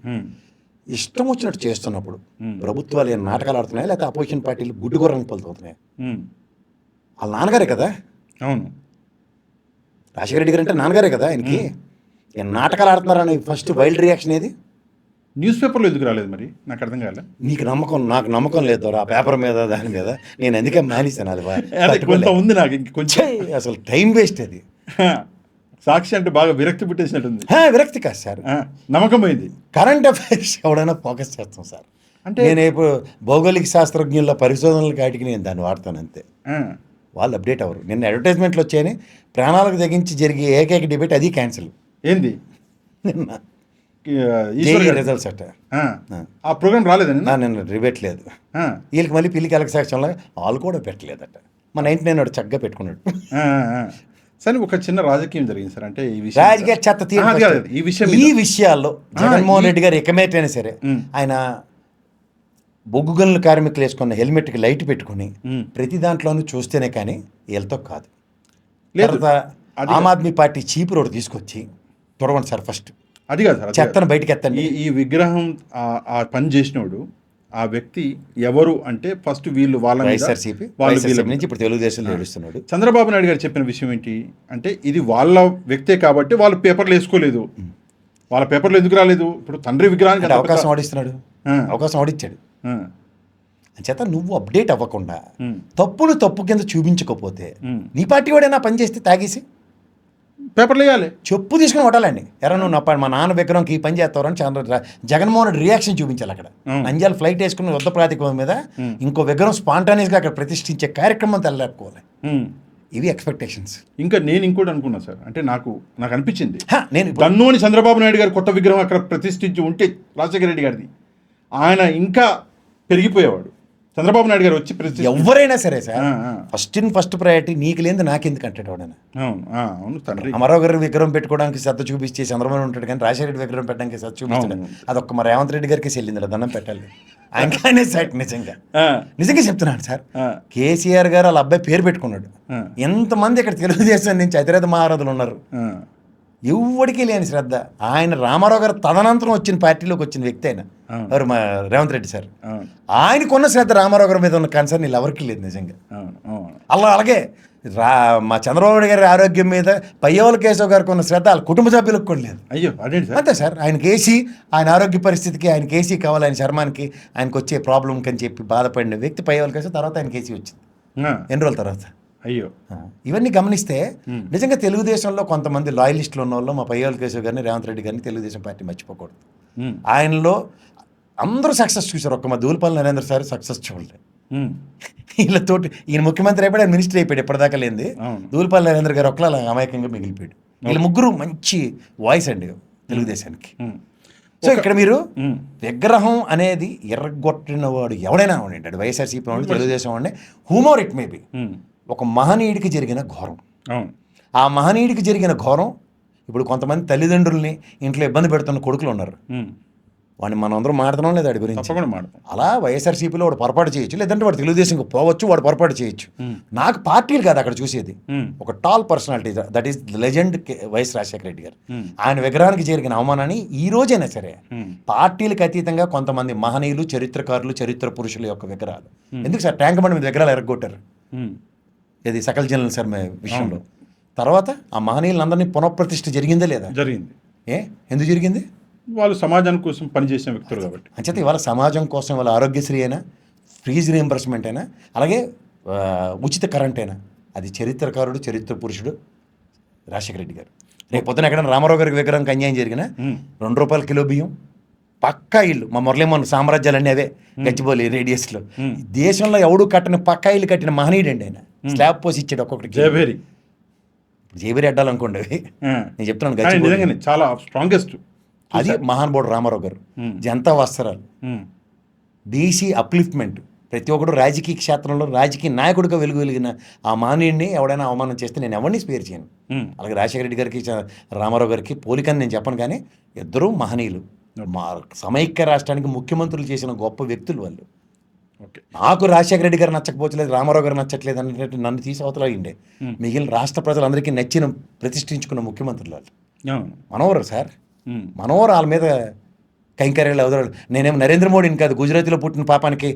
S2: ఇష్టం వచ్చినట్టు చేస్తున్నప్పుడు ప్రభుత్వాలు ఏం నాటకాలు ఆడుతున్నాయి, లేకపోతే అపోజిషన్ పార్టీలు గుడ్డుగొర్రని పలుతున్నాయి. వాళ్ళ నాన్నగారే కదా.
S1: అవును,
S2: రాజశేఖర రెడ్డి గారు అంటే నాన్నగారే కదా ఆయనకి. నాటకాలు ఆడుతున్నారని ఫస్ట్ వైల్డ్ రియాక్షన్ ఏది?
S1: న్యూస్ పేపర్లో ఎందుకు రాలేదు మరి? నాకు అర్థం కాలే.
S2: నీకు నమ్మకం, నాకు నమ్మకం లేదు ఆ పేపర్ మీద, దాని మీద. నేను ఎందుకే మానేశాను. అది
S1: కొంత ఉంది నాకు, ఇంకొంచెం
S2: అసలు టైం వేస్ట్ అది.
S1: సాక్షి అంటే బాగా విరక్తి పుట్టేసినట్టుంది.
S2: విరక్తి కాదు సార్,
S1: నమ్మకం పోయింది.
S2: కరెంట్ అఫైర్స్ ఎవడైనా ఫోకస్ చేస్తాం సార్. అంటే నేను ఇప్పుడు భౌగోళిక శాస్త్రజ్ఞుల పరిశోధనల కాటికి నేను దాన్ని వాడతాను అంతే. వాళ్ళు అప్డేట్ అవ్వరు. నిన్న అడ్వర్టైజ్మెంట్లు వచ్చాయని ప్రాణాలకు తెగించి జరిగే ఏకైక డిబేట్ అది క్యాన్సిల్.
S1: ఏంది?
S2: నిన్న రిజల్ట్స్ అట్ట
S1: ఆ ప్రోగ్రామ్ రాలేదండి.
S2: నిన్న డిబేట్ లేదు. వీళ్ళకి మళ్ళీ పిల్లికి ఎలక సెక్షన్లో వాళ్ళు కూడా పెట్టలేదట. మా 99 వాడు చక్కగా పెట్టుకున్నాడు.
S1: సరే, ఒక చిన్న రాజకీయం జరిగింది సార్. అంటే ఈ విషయం
S2: రాజకీయ చెత్త ఈ విషయాల్లో జగన్మోహన్ రెడ్డి గారు ఎకమేట్ అయినా సరే ఆయన బొగ్గు గనుల కార్మికులు వేసుకున్న హెల్మెట్కి లైట్ పెట్టుకుని ప్రతి దాంట్లోనూ చూస్తేనే కానీ వీళ్ళతో కాదు. లేదా ఆమ్ ఆద్మీ పార్టీ చీపు రోడ్డు తీసుకొచ్చి తొడవండి సార్ ఫస్ట్. అది కాదు సార్, చెత్తను బయటకు ఎత్తండి.
S1: ఈ విగ్రహం ఆ పని చేసినోడు ఆ వ్యక్తి ఎవరు అంటే ఫస్ట్ వీళ్ళు వాళ్ళ
S2: నుంచి ఇప్పుడు తెలుగుదేశం నడుస్తున్నాడు.
S1: చంద్రబాబు నాయుడు గారు చెప్పిన విషయం ఏంటి అంటే ఇది వాళ్ళ వ్యక్తే కాబట్టి వాళ్ళు పేపర్లు వేసుకోలేదు. వాళ్ళ పేపర్లు ఎందుకు రాలేదు? ఇప్పుడు తండ్రి విగ్రహానికి
S2: అవకాశం ఆడిస్తున్నాడు, అవకాశం ఆడిచ్చాడు. చేత నువ్వు అప్డేట్ అవ్వకుండా తప్పును తప్పు కింద చూపించకపోతే నీ పార్టీ వాడైనా పని చేస్తే తాగేసి
S1: పేపర్లు వేయాలి.
S2: చెప్పు తీసుకుని కొట్టాలండి. ఎరా నువ్వు మా నాన్న విగ్రహంకి ఈ పని చేస్తావని జగన్మోహన్ రెడ్డి రియాక్షన్ చూపించాలి అక్కడ. నంద్యాల ఫ్లైట్ వేసుకుని యుద్ధ ప్రాతిపదిక మీద ఇంకో విగ్రహం స్పాంటానియస్గా అక్కడ ప్రతిష్ఠించే కార్యక్రమం తెల్లాపుకోవాలి. ఇవి ఎక్స్పెక్టేషన్స్.
S1: ఇంకా నేను ఇంకోటి అనుకున్నా సార్, అంటే నాకు అనిపించింది
S2: నేను
S1: దన్నోని చంద్రబాబు నాయుడు గారు కొత్త విగ్రహం అక్కడ ప్రతిష్ఠించి ఉంటే రాజశేఖర రెడ్డి గారిది ఆయన ఇంకా పెరిగిపోయేవాడు. చంద్రబాబు నాయుడు గారు వచ్చి
S2: ఎవరైనా సరే సార్ ఫస్ట్ ప్రయారిటీ నీకు లేదు నాకెందుకు అంటాడు వాడైనా.
S1: అవును తండ్రి.
S2: అమరావు గారి విగ్రహం పెట్టుకోవడానికి శ్రద్ధ చూపించి చంద్రబాబు ఉంటాడు కానీ రాజశేఖర రెడ్డి విగ్రహం పెట్టడానికి శ్రద్ధ చూపించాడు. అదొక్క మా రేవంత్ రెడ్డి గారికి చెల్లింది, దండం పెట్టాలి ఆయనకానే సార్. నిజంగా చెప్తున్నాను సార్, కేసీఆర్ గారు వాళ్ళ అబ్బాయి పేరు పెట్టుకున్నాడు. ఎంతమంది ఇక్కడ తెలుగుదేశం నుంచి అతిరేత మహారాజులు ఉన్నారు, ఎవరికి లేని శ్రద్ధ. ఆయన రామారావు గారు తదనంతరం వచ్చిన పార్టీలోకి వచ్చిన వ్యక్తి ఆయన ఎవరు మా రేవంత్ రెడ్డి సార్. ఆయనకున్న శ్రద్ధ రామారావు గారి మీద ఉన్న కన్సర్న్ వీళ్ళు ఎవరికి లేదు నిజంగా. అలాగే మా చంద్రబాబు నాయుడు గారి ఆరోగ్యం మీద పయ్యవల కేశవ్ గారికి ఉన్న శ్రద్ధ వాళ్ళ కుటుంబ సభ్యులకు కూడా లేదు.
S1: అయ్యో
S2: అంతే సార్. ఆయనకి ఏసీ, ఆయన ఆరోగ్య పరిస్థితికి ఆయనకి ఏసీ కావాలి, ఆయన చర్మానికి ఆయనకు వచ్చే ప్రాబ్లంకి అని చెప్పి బాధపడిన వ్యక్తి పయ్యవల కేశవ్. తర్వాత ఆయనకి ఏసీ వచ్చింది ఎన్ని రోజుల తర్వాత.
S1: అయ్యో
S2: ఇవన్నీ గమనిస్తే నిజంగా తెలుగుదేశంలో కొంతమంది లాయలిస్టులు ఉన్న వాళ్ళు మా పయ్యవల కేశవ్ గారిని, రేవంత్ రెడ్డి గారిని తెలుగుదేశం పార్టీ మర్చిపోకూడదు. ఆయనలో అందరూ సక్సెస్ చూశారు, ఒక్క మా దూలపల్లి నరేంద్ర సార్ సక్సెస్ చూడలేదు. వీళ్ళతోటి ఈయన ముఖ్యమంత్రి అయిపోయాడు, ఆయన మినిస్టర్ అయిపోయాడు, ఎప్పటిదాకా లేనిది. దూలపల్లి నరేంద్ర గారు ఒక్కలా అమాయకంగా మిగిలిపోయాడు. వీళ్ళ ముగ్గురు మంచి వాయిస్ అండి తెలుగుదేశానికి. సో ఇక్కడ మీరు విగ్రహం అనేది ఎర్రగొట్టిన వాడు ఎవడైనా ఉండండి, అది వైఎస్ఆర్సీపీ వాడు, తెలుగుదేశం వాడిని, హూమోర్ ఇట్ మేబీ, ఒక మహనీయుడికి జరిగిన ఘోరం. ఆ మహనీయుడికి జరిగిన ఘోరం ఇప్పుడు కొంతమంది తల్లిదండ్రుల్ని ఇంట్లో ఇబ్బంది పెడుతున్న కొడుకులు ఉన్నారు. వాడిని మనం అందరం మాట్లాడుతున్నాం లేదా వాడి గురించి. అలా వైఎస్ఆర్సీపీలో వాడు పొరపాటు చేయొచ్చు, లేదంటే వాడు తెలుగుదేశంకి పోవచ్చు, వాడు పొరపాటు చేయొచ్చు. నాకు పార్టీలు కాదు అక్కడ చూసేది, ఒక tall personality, that is legend YS Rajasekhara Reddy గారు. ఆయన విగ్రహానికి జరిగిన అవమానాన్ని ఈ రోజైనా సరే పార్టీలకు అతీతంగా కొంతమంది మహనీయులు, చరిత్రకారులు, చరిత్ర పురుషుల యొక్క విగ్రహాలు. ఎందుకు సార్ ట్యాంక్ బండి మీద విగ్రహాలు ఎరగొట్టారు, ఇది సకల జనరల్ శర్మ విషయంలో. తర్వాత ఆ మహనీయులందరినీ పునఃప్రతిష్ఠ జరిగిందా లేదా?
S1: జరిగింది.
S2: ఎందుకు జరిగింది?
S1: వాళ్ళు సమాజం కోసం పనిచేసిన వ్యక్తులు కాబట్టి.
S2: అంచేత ఇవాళ సమాజం కోసం వాళ్ళ ఆరోగ్యశ్రీ అయినా, ఫీజు రీఎంబర్స్మెంట్ అయినా, అలాగే ఉచిత కరెంట్ అయినా, అది చరిత్రకారుడు, చరిత్ర పురుషుడు రాజశేఖర రెడ్డి గారు. రేపు పొద్దున ఎక్కడైనా రామారావు గారికి విగ్రహంకి అన్యాయం జరిగినా ₹2 కిలో బియ్యం, పక్కా ఇల్లు. మా మురళీమోహన్ సామ్రాజ్యాలన్నీ అవే గచ్చిబౌలి రేడియస్లో. దేశంలో ఎవడు కట్టని పక్కా ఇల్లు కట్టిన మహనీయుడు అండి ఆయన. స్లాబ్ పోసి ఇచ్చాడు ఒక్కొక్కటి. జేబేరి అడ్డాలనుకోండి నేను చెప్తున్నాను,
S1: చాలా స్ట్రాంగెస్ట్.
S2: అది మహానుభావుడు రామారావు గారు. జనతా వస్త్రాలు, బీసీ అప్లిఫ్ట్మెంట్, ప్రతి ఒక్కడు రాజకీయ క్షేత్రంలో రాజకీయ నాయకుడిగా వెలిగిన ఆ మహనీయుడిని ఎవడైనా అవమానం చేస్తే నేను ఎవరిని స్పేర్ చేయను. అలాగే రాజశేఖర రెడ్డి గారికి, రామారావు గారికి పోలికని నేను చెప్పను, కానీ ఇద్దరూ మహనీయులు. మా సమైక్య రాష్ట్రానికి ముఖ్యమంత్రులు చేసిన గొప్ప వ్యక్తులు వాళ్ళు. నాకు రాజశేఖర రెడ్డి గారు నచ్చకపోవట్లేదు, రామారావు గారు నచ్చట్లేదు అన్నట్టు నన్ను తీసి అవతల అయ్యిండే. మిగిలిన రాష్ట్ర ప్రజలందరికీ నచ్చిన, ప్రతిష్ఠించుకున్న ముఖ్యమంత్రులు వాళ్ళు. మనోహర్ సార్, మనోహర్ వాళ్ళ మీద కైంకర్యాలు అవసరం. నేనేం నరేంద్ర మోడీని కాదు, గుజరాత్లో పుట్టిన పాపానికి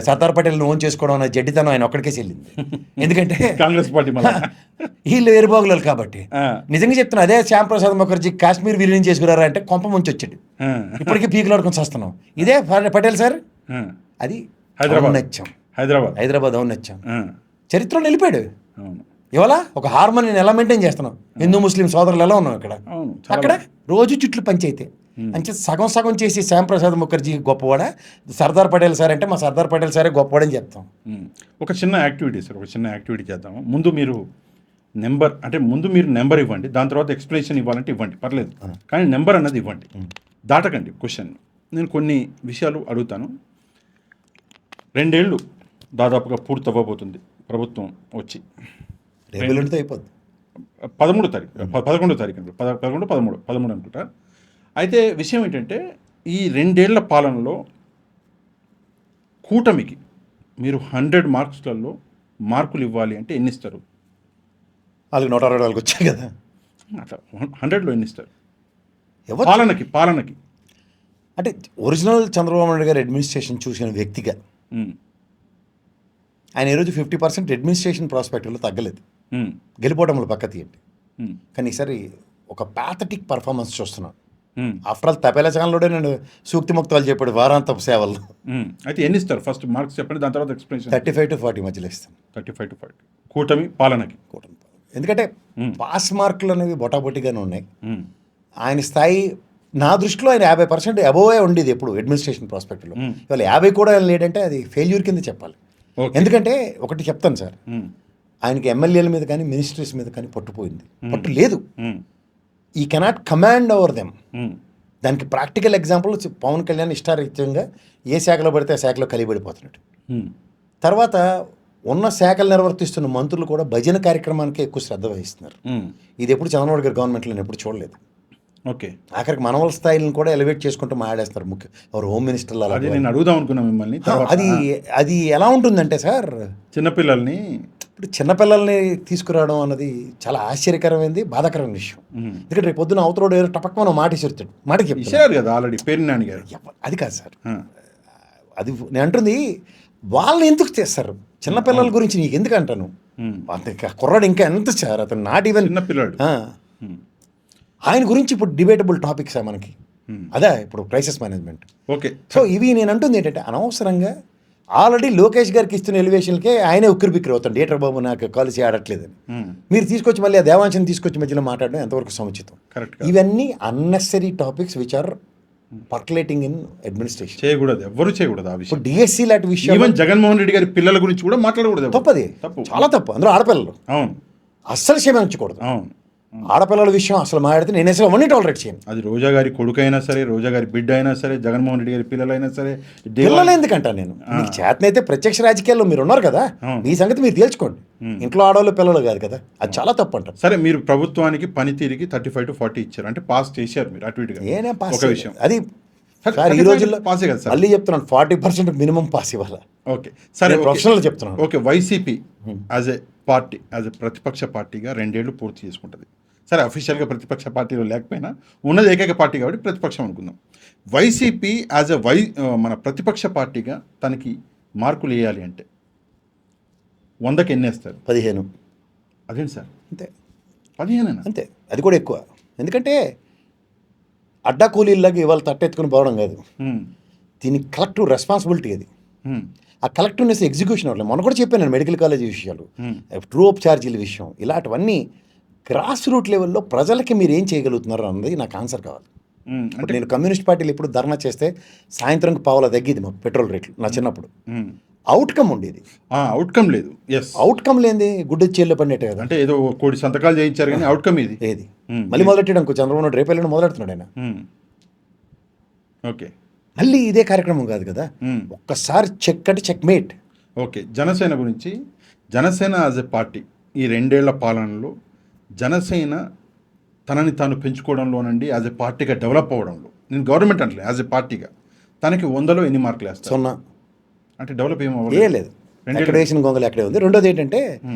S2: సర్దార్ పటేల్ని ఓన్ చేసుకోవడం అన్న జడ్డితనం ఆయన ఒక్కడికే చెల్లింది. ఎందుకంటే
S1: కాంగ్రెస్ పార్టీ
S2: వీళ్ళు ఎరుబాగులు కాబట్టి. నిజంగా చెప్తున్నా, అదే శ్యాంప్రసాద్ ముఖర్జీ కాశ్మీర్ విలీనం చేసుకున్నారా అంటే కొంప ముంచి వచ్చాడు. ఇప్పటికీ పీకులాడుకొని వస్తున్నాం. ఇదే పటేల్ సార్, అది హైదరాబాద్ ఔన్నత్యం. చరిత్రలో నిలిపాడు. ఇవాళ ఒక హార్మోనిని ఎలా మెయింటైన్ చేస్తున్నాం, హిందూ ముస్లిం సోదరులు ఎలా ఉన్నాం ఇక్కడ. అక్కడ రోజు చుట్లు పంచాయితే అంటే సగం సగం చేసి శ్యాంప్రసాద్ ముఖర్జీ గొప్పవాడా, సర్దార్ పటేల్ సార్ అంటే మా సర్దార్ పటేల్ సారే గొప్పవాడని చెప్తాం.
S1: ఒక చిన్న యాక్టివిటీ సార్, ఒక చిన్న యాక్టివిటీ చేద్దాము. ముందు మీరు నెంబర్ ఇవ్వండి, దాని తర్వాత ఎక్స్ప్లెనేషన్ ఇవ్వాలంటే ఇవ్వండి, పర్లేదు, కానీ నెంబర్ అన్నది ఇవ్వండి, దాటకండి క్వశ్చన్. నేను కొన్ని విషయాలు అడుగుతాను. 2 ఏళ్ళు దాదాపుగా పూర్తవ్వబోతుంది ప్రభుత్వం వచ్చి.
S2: 11వ తారీఖు
S1: 11వ తారీఖు 13 అనుకుంటా. అయితే విషయం ఏంటంటే, ఈ 2 ఏళ్ల పాలనలో కూటమికి మీరు 100 మార్క్స్లలో మార్కులు ఇవ్వాలి అంటే ఎన్ని ఇస్తారు?
S2: వాళ్ళకి 164 వచ్చాయి కదా,
S1: అట్లా 100లో ఎన్ని ఇస్తారు? పాలనకి
S2: అంటే ఒరిజినల్ చంద్రబాబు నాయుడు గారు అడ్మినిస్ట్రేషన్ చూసిన వ్యక్తిగా ఆయన ఈరోజు 50% అడ్మినిస్ట్రేషన్ ప్రాస్పెక్టివ్లో తగ్గలేదు. గెలిపోవడంలో పక్క తీయండి, కానీ ఈసారి ఒక ప్యాథటిక్ పర్ఫార్మెన్స్ చూస్తున్నాను. ఆఫ్టర్ ఆల్ తపేలా ఛానల్లోనే నేను సూక్తి ముక్తాలు చెప్పాడు వారాంతపు సేవల్లో.
S1: అయితే ఎన్ని ఇస్తారు? ఫస్ట్ మార్క్స్ చెప్పండి, దాని తర్వాత ఎక్స్ప్లెనేషన్.
S2: 35 to 40 మధ్యలో ఇస్తాను.
S1: 35 to 40 కూటమి పాలనకి.
S2: ఎందుకంటే పాస్ మార్కులు అనేవి బొటాబొటిగానే ఉన్నాయి.
S1: ఉమ్.
S2: ఆయన స్థాయి నా దృష్టిలో ఆయన 50% అబోవే ఉండేది ఎప్పుడు అడ్మినిస్ట్రేషన్ ప్రాస్పెక్ట్లో. ఇవాళ 50 కూడా లేడంటే అది ఫెయిల్యూర్ కింద చెప్పాలి.
S1: ఓకే.
S2: ఎందుకంటే ఒకటి చెప్తాను సార్,
S1: ఉమ్.
S2: ఆయనకి ఎమ్మెల్యేల మీద కానీ మినిస్ట్రీస్ మీద కానీ పట్టుపోయింది, పట్టు లేదు.
S1: ఉమ్.
S2: ఈ కెనాట్ కమాండ్ ఓవర్ దెమ్.
S1: ఉమ్.
S2: దానికి ప్రాక్టికల్ ఎగ్జాంపుల్ పవన్ కళ్యాణ్ ఇష్టారీత్యంగా ఏ శాఖలో పడితే ఆ శాఖలో కలిపడిపోతున్నాడు.
S1: ఉమ్.
S2: తర్వాత ఉన్న శాఖలు నిర్వర్తిస్తున్న మంత్రులు కూడా భజన కార్యక్రమానికి ఎక్కువ శ్రద్ధ వహిస్తున్నారు.
S1: ఉమ్.
S2: ఇది ఎప్పుడు చంద్రబాబు గారి గవర్నమెంట్లో నేను ఎప్పుడు చూడలేదు.
S1: ఓకే.
S2: ఆఖరికి మనవల స్థాయిలను కూడా ఎలివేట్ చేసుకుంటూ మాట్లాడేస్తారు ముఖ్య ఎవరు హోమ్ మినిస్టర్లు అలా.
S1: అది నేను అడుగుదాం అనుకున్నా మిమ్మల్ని.
S2: అది అది ఎలా ఉంటుందంటే సార్,
S1: చిన్నపిల్లల్ని
S2: ఇప్పుడు చిన్నపిల్లల్ని తీసుకురావడం అన్నది చాలా ఆశ్చర్యకరమైనది, బాధాకరమైన విషయం. ఎందుకంటే రేపు పొద్దున అవతలోడు ఏదో టపక్మని మాట ఇచ్చేస్తాడు, మాటకి చెప్తాడు.
S1: ఇచ్చారు కదా ఆల్రెడీ పేరు నాని గారు.
S2: అది కాదు సార్, అది నేను అంటుంది వాళ్ళని ఎందుకు చేస్తారు. చిన్నపిల్లల గురించి నీకు ఎందుకు అంటాను. కుర్రాడు ఇంకా ఎంత సార్, అతను నాట్ ఈవెన్
S1: చిన్నపిల్లాడు.
S2: ఆయన గురించి ఇప్పుడు డిబేటబుల్ టాపిక్స్ మనకి. అదే ఇప్పుడు క్రైసిస్ మేనేజ్మెంట్.
S1: ఓకే.
S2: సో ఇవి నేను అంటుంది ఏంటంటే అనవసరంగా ఆల్రెడీ లోకేష్ గారికి ఇస్తున్న ఎలివేషన్కే ఆయనే ఉక్కిరి బిక్కిరి అవుతాడు. థియేటర్ బాబు నాకు కాలేజీ ఆడట్లేదని మీరు తీసుకొచ్చి మళ్ళీ ఆ దేవాంశని తీసుకొచ్చి మధ్యలో మాట్లాడడం ఎంతవరకు సముచితం. ఇవన్నీ unnecessary topics which are percolating in administration.
S1: చేయకూడదు, ఎవరు చేయకూడదు ఆ విషయం.
S2: ఇప్పుడు డిఎస్సీ లాంటి విషయం,
S1: ఈవెన్ జగన్మోహన్ రెడ్డి గారి పిల్లల గురించి కూడా మాట్లాడకూడదు.
S2: తప్పది, చాలా తప్పు. అందులో ఆడపిల్లలు
S1: అవును,
S2: అస్సలు క్షమించకూడదు.
S1: అవును.
S2: ఆడపిల్లల విషయం అసలు మాట్లాడితే నేను అసలు అవన్నీ టాలరేట్ చేయను.
S1: అది రోజా గారి కొడుకు అయినా సరే, రోజా గారి బిడ్డ అయినా సరే, జగన్మోహన్ రెడ్డి గారి పిల్లలైనా సరే.
S2: పిల్లలు ఎందుకంటా నేను మీకు చేతనైతే ప్రత్యక్ష రాజకీయాల్లో మీరు ఉన్నారు కదా, మీ సంగతి మీరు తేల్చుకోండి. ఇంట్లో ఆడవాళ్ళు పిల్లలు కాదు కదా, అది చాలా తప్పు అంటారు.
S1: సరే, మీరు ప్రభుత్వానికి పనితీరికి 35 to 40 ఇచ్చారు, అంటే పాస్ చేశారు మీరు అటు ఇటుగా.
S2: నేనే పాస్
S1: ఒక విషయం
S2: అది సార్, ఈ రోజుల్లో
S1: పాసే కదా సార్.
S2: మళ్ళీ చెప్తున్నాను 40% మినిమం పాస్ ఇవ్వాలి.
S1: ఓకే సరే,
S2: ప్రొఫెషనల్ చెప్తున్నాను.
S1: Okay. YCP as a party, as a ప్రతిపక్ష పార్టీగా 2 ఏళ్ళు పూర్తి చేసుకుంటుంది. సరే, అఫీషియల్గా ప్రతిపక్ష పార్టీలో లేకపోయినా ఉన్నది ఏకైక పార్టీ కాబట్టి ప్రతిపక్షం అనుకుందాం. వైసీపీ యాజ్ ఎ మన ప్రతిపక్ష పార్టీగా తనకి మార్కులు వేయాలి అంటే 100కి ఎన్ని వేస్తారు?
S2: 15.
S1: అదేంటి సార్
S2: అంతే,
S1: 15
S2: అంతే. అది కూడా ఎక్కువ. ఎందుకంటే అడ్డా కూలీలాగా ఇవాళ తట్టెత్తుకుని పోవడం కాదు, దీనికి కలెక్టివ్ రెస్పాన్సిబిలిటీ. అది ఆ కలెక్టివ్నెస్ ఎగ్జిక్యూషన్ అవ్వలేదు. మొన్న కూడా చెప్పాను నేను మెడికల్ కాలేజీ విషయాలు, ట్రూ అప్ ఛార్జీల విషయం, ఇలాంటివన్నీ గ్రాస్ రూట్ లెవెల్లో ప్రజలకి మీరు ఏం చేయగలుగుతున్నారు అన్నది నాకు ఆన్సర్ కావాలి. అంటే నేను కమ్యూనిస్ట్ పార్టీలు ఎప్పుడు ధర్నా చేస్తే సాయంత్రంకి పావుల తగ్గిది మాకు పెట్రోల్ రేట్లు. నా చిన్నప్పుడు అవుట్కమ్ ఉండేది,
S1: అవుట్కమ్ లేదు.
S2: అవుట్కమ్ లేనిది గుడ్డ చేల్లో పడినట్టే కదా.
S1: అంటే ఏదో కోడి సంతకాలు చేయించారు కానీ అవుట్కమ్ ఇది
S2: ఏది మళ్ళీ మొదలెట్టాడు అనుకో, చంద్రబాబు నాయుడు రేపు వెళ్ళి మొదలెడుతున్నాడు ఆయన.
S1: ఓకే,
S2: మళ్ళీ ఇదే కార్యక్రమం కాదు కదా, ఒక్కసారి చెక్ అంటే చెక్ మేట్.
S1: ఓకే. జనసేన గురించి, జనసేన యాజ్ ఎ పార్టీ ఈ 2 ఏళ్ల పాలనలో జనసేన తనని తాను పెంచుకోవడంలోనండి, యాజ్ ఎ పార్టీగా డెవలప్ అవ్వడంలో, నేను గవర్నమెంట్ అంటే యాజ్ ఎ పార్టీగా తనకి 100లో ఎన్ని మార్కులు వేస్తారు?
S2: 0.
S1: అంటే డెవలప్
S2: ఏ లేదు, ఎక్కడ వేసిన గొంగలు ఎక్కడే ఉంది. రెండోది ఏంటంటే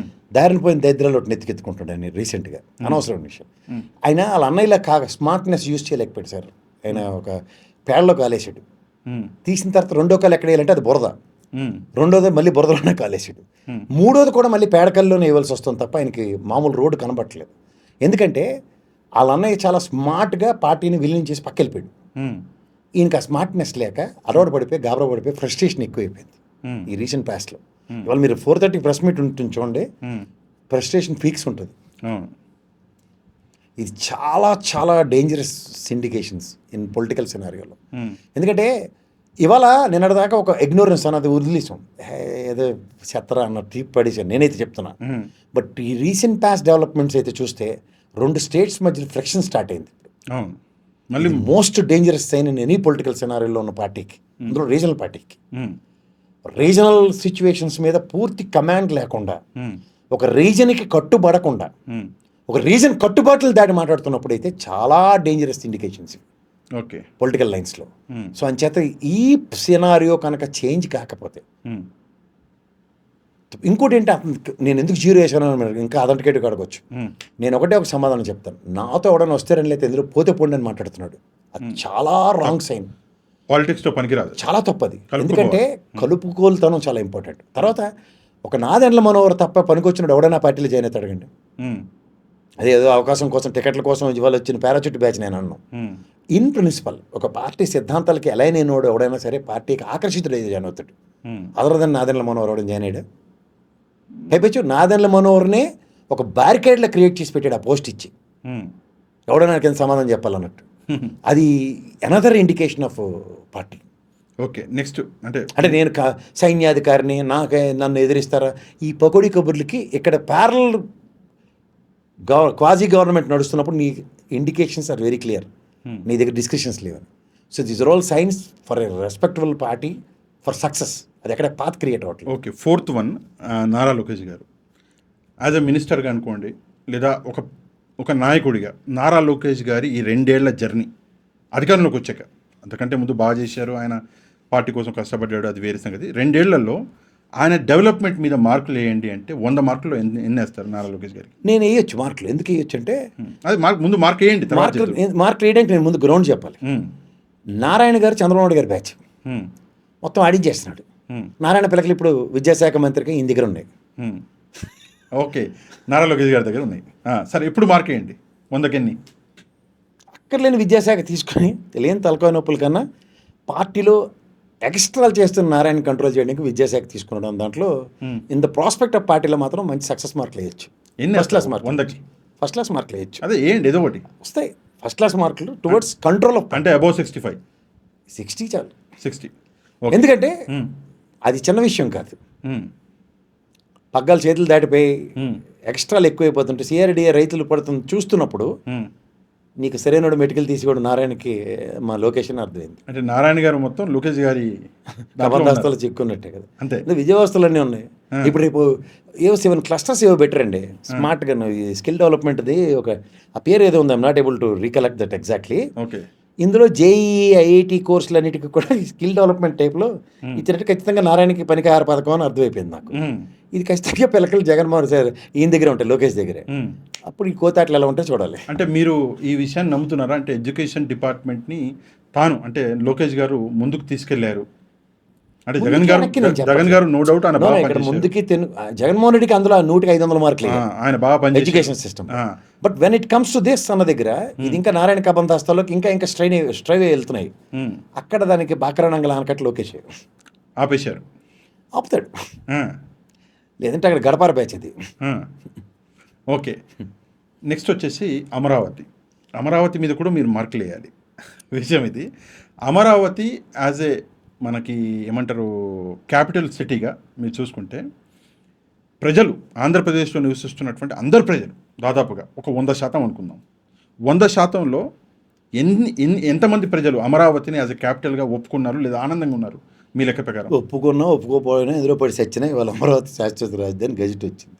S2: దారిని పోయిన దరిద్రాలు ఒకటి నెత్తికెత్తుకుంటాడు ఆయన రీసెంట్గా, అనవసరమైన విషయం. ఆయన వాళ్ళ అన్నయ్యలా స్మార్ట్నెస్ యూజ్ చేయలేకపోయాడు సార్. ఆయన ఒక పేడలో కాలేసాడు, తీసిన తర్వాత రెండో కాలు ఎక్కడ వేయాలంటే అది బురద, రెండోది మళ్ళీ బురదలోనే కాలేసాడు, మూడోది కూడా మళ్ళీ పేడకల్లోనే వేయవలసి వస్తుంది తప్ప ఆయనకి మామూలు రోడ్డు కనబట్టలేదు. ఎందుకంటే వాళ్ళ అన్నయ్య చాలా స్మార్ట్గా పార్టీని విలీనం చేసి పక్కెళ్ళిపోయాడు. ఈయనకి ఆ స్మార్ట్నెస్ లేక అలవాటు పడిపోయి, గాబరా పడిపోయి, ఫ్రస్ట్రేషన్ ఎక్కువైపోయింది ఈ రీసెంట్ పాస్ట్లో. ఇవాళ మీరు 4:30 ప్రెస్ మీట్ ఉంటుంది చూడండి, ఫ్రస్ట్రేషన్ పీక్స్ ఉంటుంది. ఇది చాలా చాలా డేంజరస్ సిండికేషన్స్ ఇన్ పొలిటికల్ సినారియోలో. ఎందుకంటే ఇవాళ నిన్నటిదాకా ఒక ఇగ్నోరెన్స్ అన్నది వదిలేసాం, ఏదో చెత్తరా అన్నట్టు పడేసాను నేనైతే చెప్తున్నా. బట్ ఈ రీసెంట్ పాస్ డెవలప్మెంట్స్ అయితే చూస్తే 2 స్టేట్స్ మధ్య ఫ్రిక్షన్ స్టార్ట్ అయింది. మళ్ళీ most dangerous sign in any political సినారియోలో ఉన్న పార్టీకి, అందులో రీజనల్ పార్టీకి. రీజనల్ సిచ్యువేషన్స్ మీద పూర్తి కమాండ్ లేకుండా, ఒక రీజన్కి కట్టుబడకుండా, ఒక రీజన్ కట్టుబాట్లు దాటి మాట్లాడుతున్నప్పుడు అయితే చాలా డేంజరస్ ఇండికేషన్స్
S1: ఓకే
S2: పొలిటికల్ లైన్స్లో. సో అంచేత ఈ సినారియో కనుక చేంజ్ కాకపోతే, ఇంకోటి ఏంటి, నేను ఎందుకు 0 వేసాను ఇంకా అథెంటికేటివ్ అడగవచ్చు. నేను ఒకటే ఒక సమాధానం చెప్తాను, నాతో ఎవడన్నా వస్తారని లేకపోతే ఎందులో పోతే పోండి అని మాట్లాడుతున్నాడు. అది చాలా రాంగ్ సైన్,
S1: పాలిటిక్స్లో పనికిరాదు,
S2: చాలా తప్పది. ఎందుకంటే కలుపుకోలుతనం చాలా ఇంపార్టెంట్. తర్వాత ఒక నాదెండ్ల మనోహర్ తప్ప పనికొచ్చినప్పుడు ఎవడైనా పార్టీలో జాయిన్ అవుతాడు అడగండి. అదే ఏదో అవకాశం కోసం, టికెట్ల కోసం ఇవాళ వచ్చిన పారాచూట్ బ్యాచ్ నేను అన్నాను. ఇన్ ప్రిన్సిపల్ ఒక పార్టీ సిద్ధాంతాలకి ఎలా అయినోడు ఎవడైనా సరే పార్టీకి ఆకర్షితుడు అయితే జాయిన్ అవుతాడు. అదర్ దెన్ నాదెండ్ల మనోహర్ ఎవడని జాయిన్ అయ్యాడు. అయిపోయి నాదెండ్ల మనోహర్నే ఒక బ్యారికేడ్లో క్రియేట్ చేసి పెట్టాడు ఆ పోస్ట్ ఇచ్చి, ఎవడో నాకు ఎంత సమాధానం చెప్పాలన్నట్టు. అది another indication of party.
S1: Okay, next అంటే
S2: నేను సైన్యాధికారిని, నన్ను ఎదిరిస్తారా, ఈ పకోడీ కబుర్లకి ఇక్కడ ప్యారల్ క్వాజీ గవర్నమెంట్ నడుస్తున్నప్పుడు నీ ఇండికేషన్స్ ఆర్ వెరీ క్లియర్, నీ దగ్గర డిస్కషన్స్ లేవని. So these are all signs for a respectable party for success. అది ఎక్కడ పాత్ క్రియేట్ అవ్వట్లేదు.
S1: Okay, fourth one, Nara Lokesh గారు యాజ్ ఎ మినిస్టర్గా అనుకోండి, లేదా ఒక నాయకుడిగా నారా లోకేష్ గారి ఈ 2 ఏళ్ల జర్నీ అధికారంలోకి వచ్చాక, అంతకంటే ముందు బాగా చేశారు, ఆయన పార్టీ కోసం కష్టపడ్డాడు, అది వేరే సంగతి. 2 ఏళ్లలో ఆయన డెవలప్మెంట్ మీద మార్కులు వేయండి అంటే 100 మార్కుల్లో ఎన్ని వేస్తారు నారా లోకేష్ గారికి?
S2: నేను వేయొచ్చు మార్కులు. ఎందుకు వేయొచ్చు అంటే
S1: అది ముందు మార్క్ వేయండి.
S2: మార్కులు వేయడానికి నేను ముందు గ్రౌండ్ చెప్పాలి. నారాయణ గారు చంద్రబాబు గారి బ్యాచ్ మొత్తం ఆడించేస్తున్నాడు. నారాయణ పిల్లకలు ఇప్పుడు విద్యాశాఖ మంత్రికి ఈయన దగ్గర ఉన్నాయి.
S1: ఓకే, నారా లోకేష్ గారి దగ్గర ఉన్నాయి. సరే, ఇప్పుడు మార్క్ వేయండి 100కి ఎన్ని?
S2: అక్కర్లేని విద్యాశాఖ తీసుకొని తెలియని తలకాయ నొప్పుల కన్నా పార్టీలో ఎక్స్ట్రాలు చేస్తున్న నారాయణ కంట్రోల్ చేయడానికి విద్యాశాఖ తీసుకున్నాడు. దాంట్లో ఇన్ ద ప్రాస్పెక్ట్ ఆఫ్ పార్టీలో మాత్రం మంచి సక్సెస్ మార్కులు వేయచ్చు. ఫస్ట్ క్లాస్ మార్కులు
S1: 100కి
S2: ఫస్ట్ క్లాస్ మార్కులు వేయచ్చు.
S1: అదే ఏంటి, ఏదో ఒకటి
S2: వస్తాయి ఫస్ట్ క్లాస్ మార్కులు టువర్డ్స్ కంట్రోల్ ఆఫ్,
S1: అంటే అబౌవ్ 65,
S2: 60 చాలు,
S1: 60.
S2: ఎందుకంటే అది చిన్న విషయం కాదు. పగ్గాలు చేతులు దాటిపోయి ఎక్స్ట్రాలు ఎక్కువైపోతుంటే సిఆర్డీఏ రైతులు పడుతుంది చూస్తున్నప్పుడు నీకు సరైన మెడికల్ తీసుకోవడం నారాయణకి మా లొకేషన్ అర్థమైంది.
S1: అంటే నారాయణ గారు మొత్తం లోకేష్ గారి
S2: కబంధాస్తాలు చిక్కున్నట్టే కదా.
S1: అంతే,
S2: విజయవాస్తులు అన్నీ ఉన్నాయి. ఇప్పుడు రేపు 7 క్లస్టర్స్ బెటరండి స్మార్ట్గా. స్కిల్ డెవలప్మెంట్ది ఆ పేరు ఏదో ఉంది, I'm not able to recollect that exactly.
S1: Okay,
S2: ఇందులో జేఈ ఐఐటి కోర్సులు అన్నిటికీ కూడా స్కిల్ డెవలప్మెంట్ టైప్లో ఇచ్చినట్టు ఖచ్చితంగా నారాయణకి పనికార పథకం అని అర్థమైపోయింది నాకు. ఇది ఖచ్చితంగా పిల్లకలు జగన్మోహన్ సార్ ఈయన దగ్గర ఉంటాయి, లోకేష్ దగ్గరే. అప్పుడు ఈ కోతాట్లు ఎలా ఉంటే చూడాలి.
S1: అంటే మీరు ఈ విషయాన్ని నమ్ముతున్నారా? అంటే ఎడ్యుకేషన్ డిపార్ట్మెంట్ని అంటే లోకేష్ గారు ముందుకు తీసుకెళ్లారు అంటే జగన్ గారు నో డౌట్ ఆయన బాగా పనిచేశారు.
S2: ముందుకి జగన్మోహన్ రెడ్డికి అందులో 100కి 500 మార్కులు
S1: ఆయన బాగా పనిచేశారు
S2: education system. But when it comes to this అన్న దగ్గర ఇది ఇంకా నారాయణ కబంధాస్తాలోకి ఇంకా స్ట్రైవే వెళ్తున్నాయి. అక్కడ దానికి బాకరానంగల ఆనకట్టు లోకేష్
S1: ఆపేశారు,
S2: ఆపుతాడు. లేదంటే అక్కడ గడపార బ్యాచ్ ఇది.
S1: ఓకే, నెక్స్ట్ వచ్చేసి అమరావతి మీద కూడా మీరు మార్కులు వేయాలి విషయం ఇది. అమరావతి యాజ్ ఏ మనకి ఏమంటారు క్యాపిటల్ సిటీగా మీరు చూసుకుంటే ప్రజలు, ఆంధ్రప్రదేశ్లో నివసిస్తున్నటువంటి అందరు ప్రజలు దాదాపుగా ఒక 100% అనుకుందాం. 100%లో ఎంతమంది ప్రజలు అమరావతిని యాజ్ ఎ క్యాపిటల్గా ఒప్పుకున్నారు లేదా ఆనందంగా ఉన్నారు మీ లెక్క ప్రకారం?
S2: ఒప్పుకున్నా ఒప్పుకోపోయినా ఎదురు పడి సచ్చినా ఇవాళ అమరావతి శాశ్వత రాజధాని గెజిట్ వచ్చింది.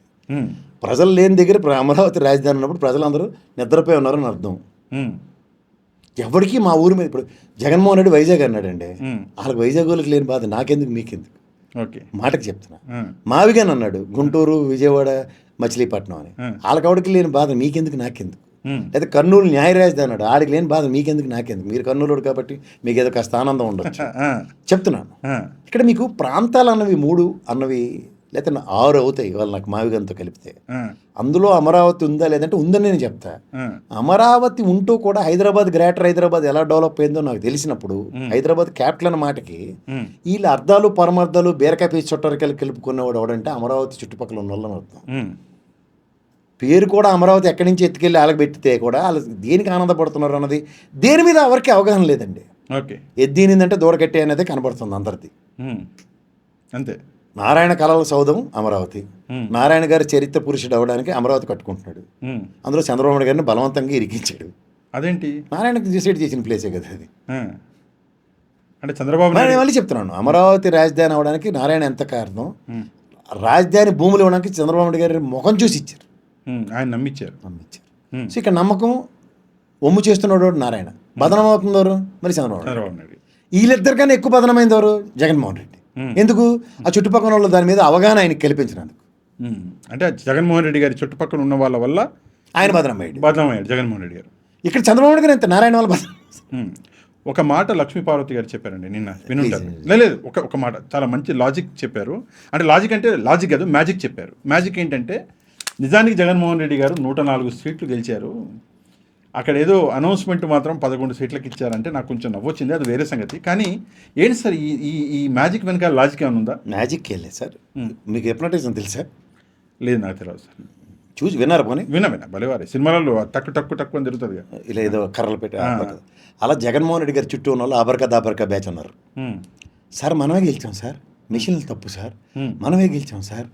S2: ప్రజలు లేని దగ్గర అమరావతి రాజధాని ఉన్నప్పుడు ప్రజలందరూ నిద్రపోయి ఉన్నారని అర్థం. ఎవరికి మా ఊరి మీద ఇప్పుడు జగన్మోహన్ రెడ్డి వైజాగ్ అన్నాడండి, వాళ్ళకి వైజాగ్ వాళ్ళకి లేని బాధ నాకెందుకు మీకెందుకు?
S1: ఓకే,
S2: మాటకి చెప్తున్నా. మావిగాని అన్నాడు గుంటూరు, విజయవాడ, మచిలీపట్నం అని, వాళ్ళకి లేని బాధ మీకెందుకు నాకెందుకు? లేదా కర్నూలు న్యాయ రాజధాని అన్నాడు, ఆడికి లేని బాధ మీకెందుకు నాకెందుకు? మీరు కర్నూలు కాబట్టి మీకు ఏదో కాస్త ఆనందం ఉండొచ్చు చెప్తున్నాను. ఇక్కడ మీకు ప్రాంతాలు అన్నవి 3 అన్నవి లేకపోతే 6 అవుతాయి ఇవాళ నాకు మావిగంతో కలిపితే. అందులో అమరావతి ఉందా లేదంటే ఉందని నేను చెప్తా. అమరావతి ఉంటూ కూడా గ్రేటర్ హైదరాబాద్ ఎలా డెవలప్ అయిందో నాకు తెలిసినప్పుడు హైదరాబాద్ క్యాపిటల్ అన్న మాటకి వీళ్ళు అర్థాలు పరమార్థాలు బీరకాయ పీచి చుట్టరికలు కలుపుకునేవాడు ఎవడంటే అమరావతి చుట్టుపక్కల ఉన్న వాళ్ళని అర్థం. పేరు కూడా అమరావతి ఎక్కడి నుంచి ఎత్తుకెళ్ళి ఆలగబెట్టితే కూడా వాళ్ళు దేనికి ఆనందపడుతున్నారు అన్నది దేని మీద ఎవరికి అవగాహన లేదండి.
S1: ఓకే,
S2: ఎద్దేనిందంటే దూడకట్టే అనేది కనబడుతుంది అందరిది.
S1: అంతే.
S2: నారాయణ కళల సౌధం అమరావతి, నారాయణ గారి చరిత్ర పురుషుడు అవ్వడానికి అమరావతి కట్టుకుంటున్నాడు. అందులో చంద్రబాబు నాయుడు గారిని బలవంతంగా ఇరికించాడు.
S1: అదేంటి,
S2: నారాయణకి డిసైడ్ చేసిన ప్లేసే కదా అది.
S1: అంటే చంద్రబాబు
S2: నాయుడు మళ్ళీ చెప్తున్నాను, అమరావతి రాజధాని అవ్వడానికి నారాయణ ఎంత కారణం, రాజధాని భూములు ఇవ్వడానికి చంద్రబాబు నాయుడు గారి ముఖం చూసి ఇచ్చారు,
S1: ఆయన నమ్మించారు.
S2: సో ఇక్కడ నమ్మకం ఒమ్ము చేస్తున్నాడు నారాయణ, బదనం అవుతుందెవరు మరి చంద్రబాబు నాయుడు. వీళ్ళిద్దరికన్నా ఎక్కువ బదనమైంది ఎవరు? జగన్మోహన్ రెడ్డి. ఎందుకు? ఆ చుట్టుపక్కల వాళ్ళు దాని మీద అవగాహన ఆయనకి కల్పించినందుకు.
S1: అంటే జగన్మోహన్ రెడ్డి గారి చుట్టుపక్కల ఉన్న వాళ్ళ వల్ల
S2: ఆయన బదనమయ్యాడు
S1: జగన్మోహన్ రెడ్డి గారు.
S2: ఇక్కడ చంద్రబాబు నాయుడు గారు ఎంత నారాయణ వాళ్ళ బదనం.
S1: ఒక మాట లక్ష్మీపార్వతి గారు చెప్పారండి నిన్న, వినుంటారు. లేదు, ఒక మాట చాలా మంచి లాజిక్ చెప్పారు. అంటే లాజిక్ కాదు, మ్యాజిక్ చెప్పారు. మ్యాజిక్ ఏంటంటే నిజానికి జగన్మోహన్ రెడ్డి గారు 104 సీట్లు గెలిచారు, అక్కడ ఏదో అనౌన్స్మెంట్ మాత్రం 11 సీట్లకు ఇచ్చారంటే నాకు కొంచెం నవ్వొచ్చింది, అది వేరే సంగతి. కానీ ఏంటి సార్ ఈ మ్యాజిక్ వెనకాల లాజిక్ ఏమైనా ఉందా?
S2: మ్యాజిక్ లేదు సార్. మీకు హిప్నోటిజం తెలుసా?
S1: లేదు, నాకు తెలియదు సార్.
S2: చూసి విన్నారు పోనీ,
S1: విన్నా భలేవారి సినిమాలలో టక్కు అని తిరుగుతుంది కదా.
S2: ఇలా ఏదో కర్రలు పెట్టి అలా జగన్మోహన్ రెడ్డి గారి చుట్టూ ఉన్న వాళ్ళు ఆబర్కా బ్యాచ్ ఉన్నారు. సార్ మనమే గెలిచాం సార్, మిషన్లు తప్పు సార్, మనమే గెలిచాం సార్,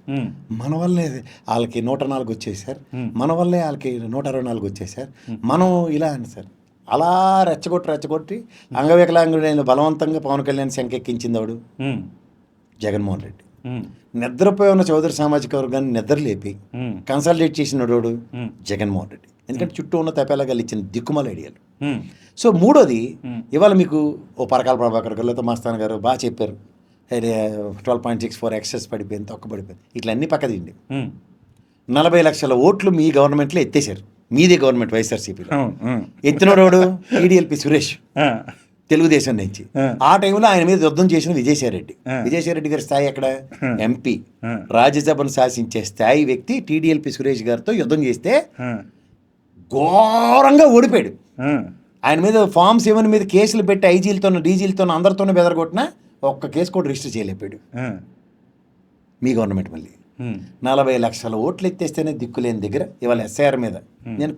S2: మన వల్లే వాళ్ళకి 104 వచ్చాయి సార్, మన వల్లే వాళ్ళకి 124 వచ్చాయి సార్, మనం ఇలా అని సార్. అలా రెచ్చగొట్టి అంగవికలాంగుడైన బలవంతంగా పవన్ కళ్యాణ్ శంకెక్కించింది ఆవిడు జగన్మోహన్ రెడ్డి. నిద్రపోయి ఉన్న చౌదరి సామాజిక వర్గాన్ని నిద్రలేపి కన్సల్టేట్ చేసినోడు జగన్మోహన్ రెడ్డి. ఎందుకంటే చుట్టూ ఉన్న తపేలాగా ఇచ్చిన దిక్కుమాల ఐడియాలు. సో మూడోది, ఇవాళ మీకు ఓ పరకాల ప్రభాకర్ గారు లేదా మస్తాన్ గారు బాగా చెప్పారు, 12.64 ఎక్సెస్ పడిపోయింది, తొక్క పడిపోయింది, ఇట్లా అన్నీ పక్కదండి. 40 లక్షల ఓట్లు మీ గవర్నమెంట్లో ఎత్తేసారు, మీదే గవర్నమెంట్ వైఎస్ఆర్సీపీలో. ఎత్తినోడు టీడీఎల్పీ సురేష్ తెలుగుదేశం నుంచి. ఆ టైంలో ఆయన మీద యుద్ధం చేసిన విజయసాయిరెడ్డి గారి స్థాయి ఎక్కడ? ఎంపీ, రాజ్యసభను శాసించే స్థాయి వ్యక్తి టీడీఎల్పీ సురేష్ గారితో యుద్ధం చేస్తే ఘోరంగా ఓడిపోయాడు. ఆయన మీద ఫామ్ 7 మీద కేసులు పెట్టి ఐజీలతో డీజీలతో అందరితోనే బెదరగొట్టినా ఒక్క కేసు కూడా రిజిస్టర్ చేయలేపాడు మీ గవర్నమెంట్. మళ్ళీ 40 లక్షల ఓట్లు ఎత్తేస్తేనే దిక్కులేని దగ్గర ఇవాళ ఎస్ఐఆర్ మీద నేను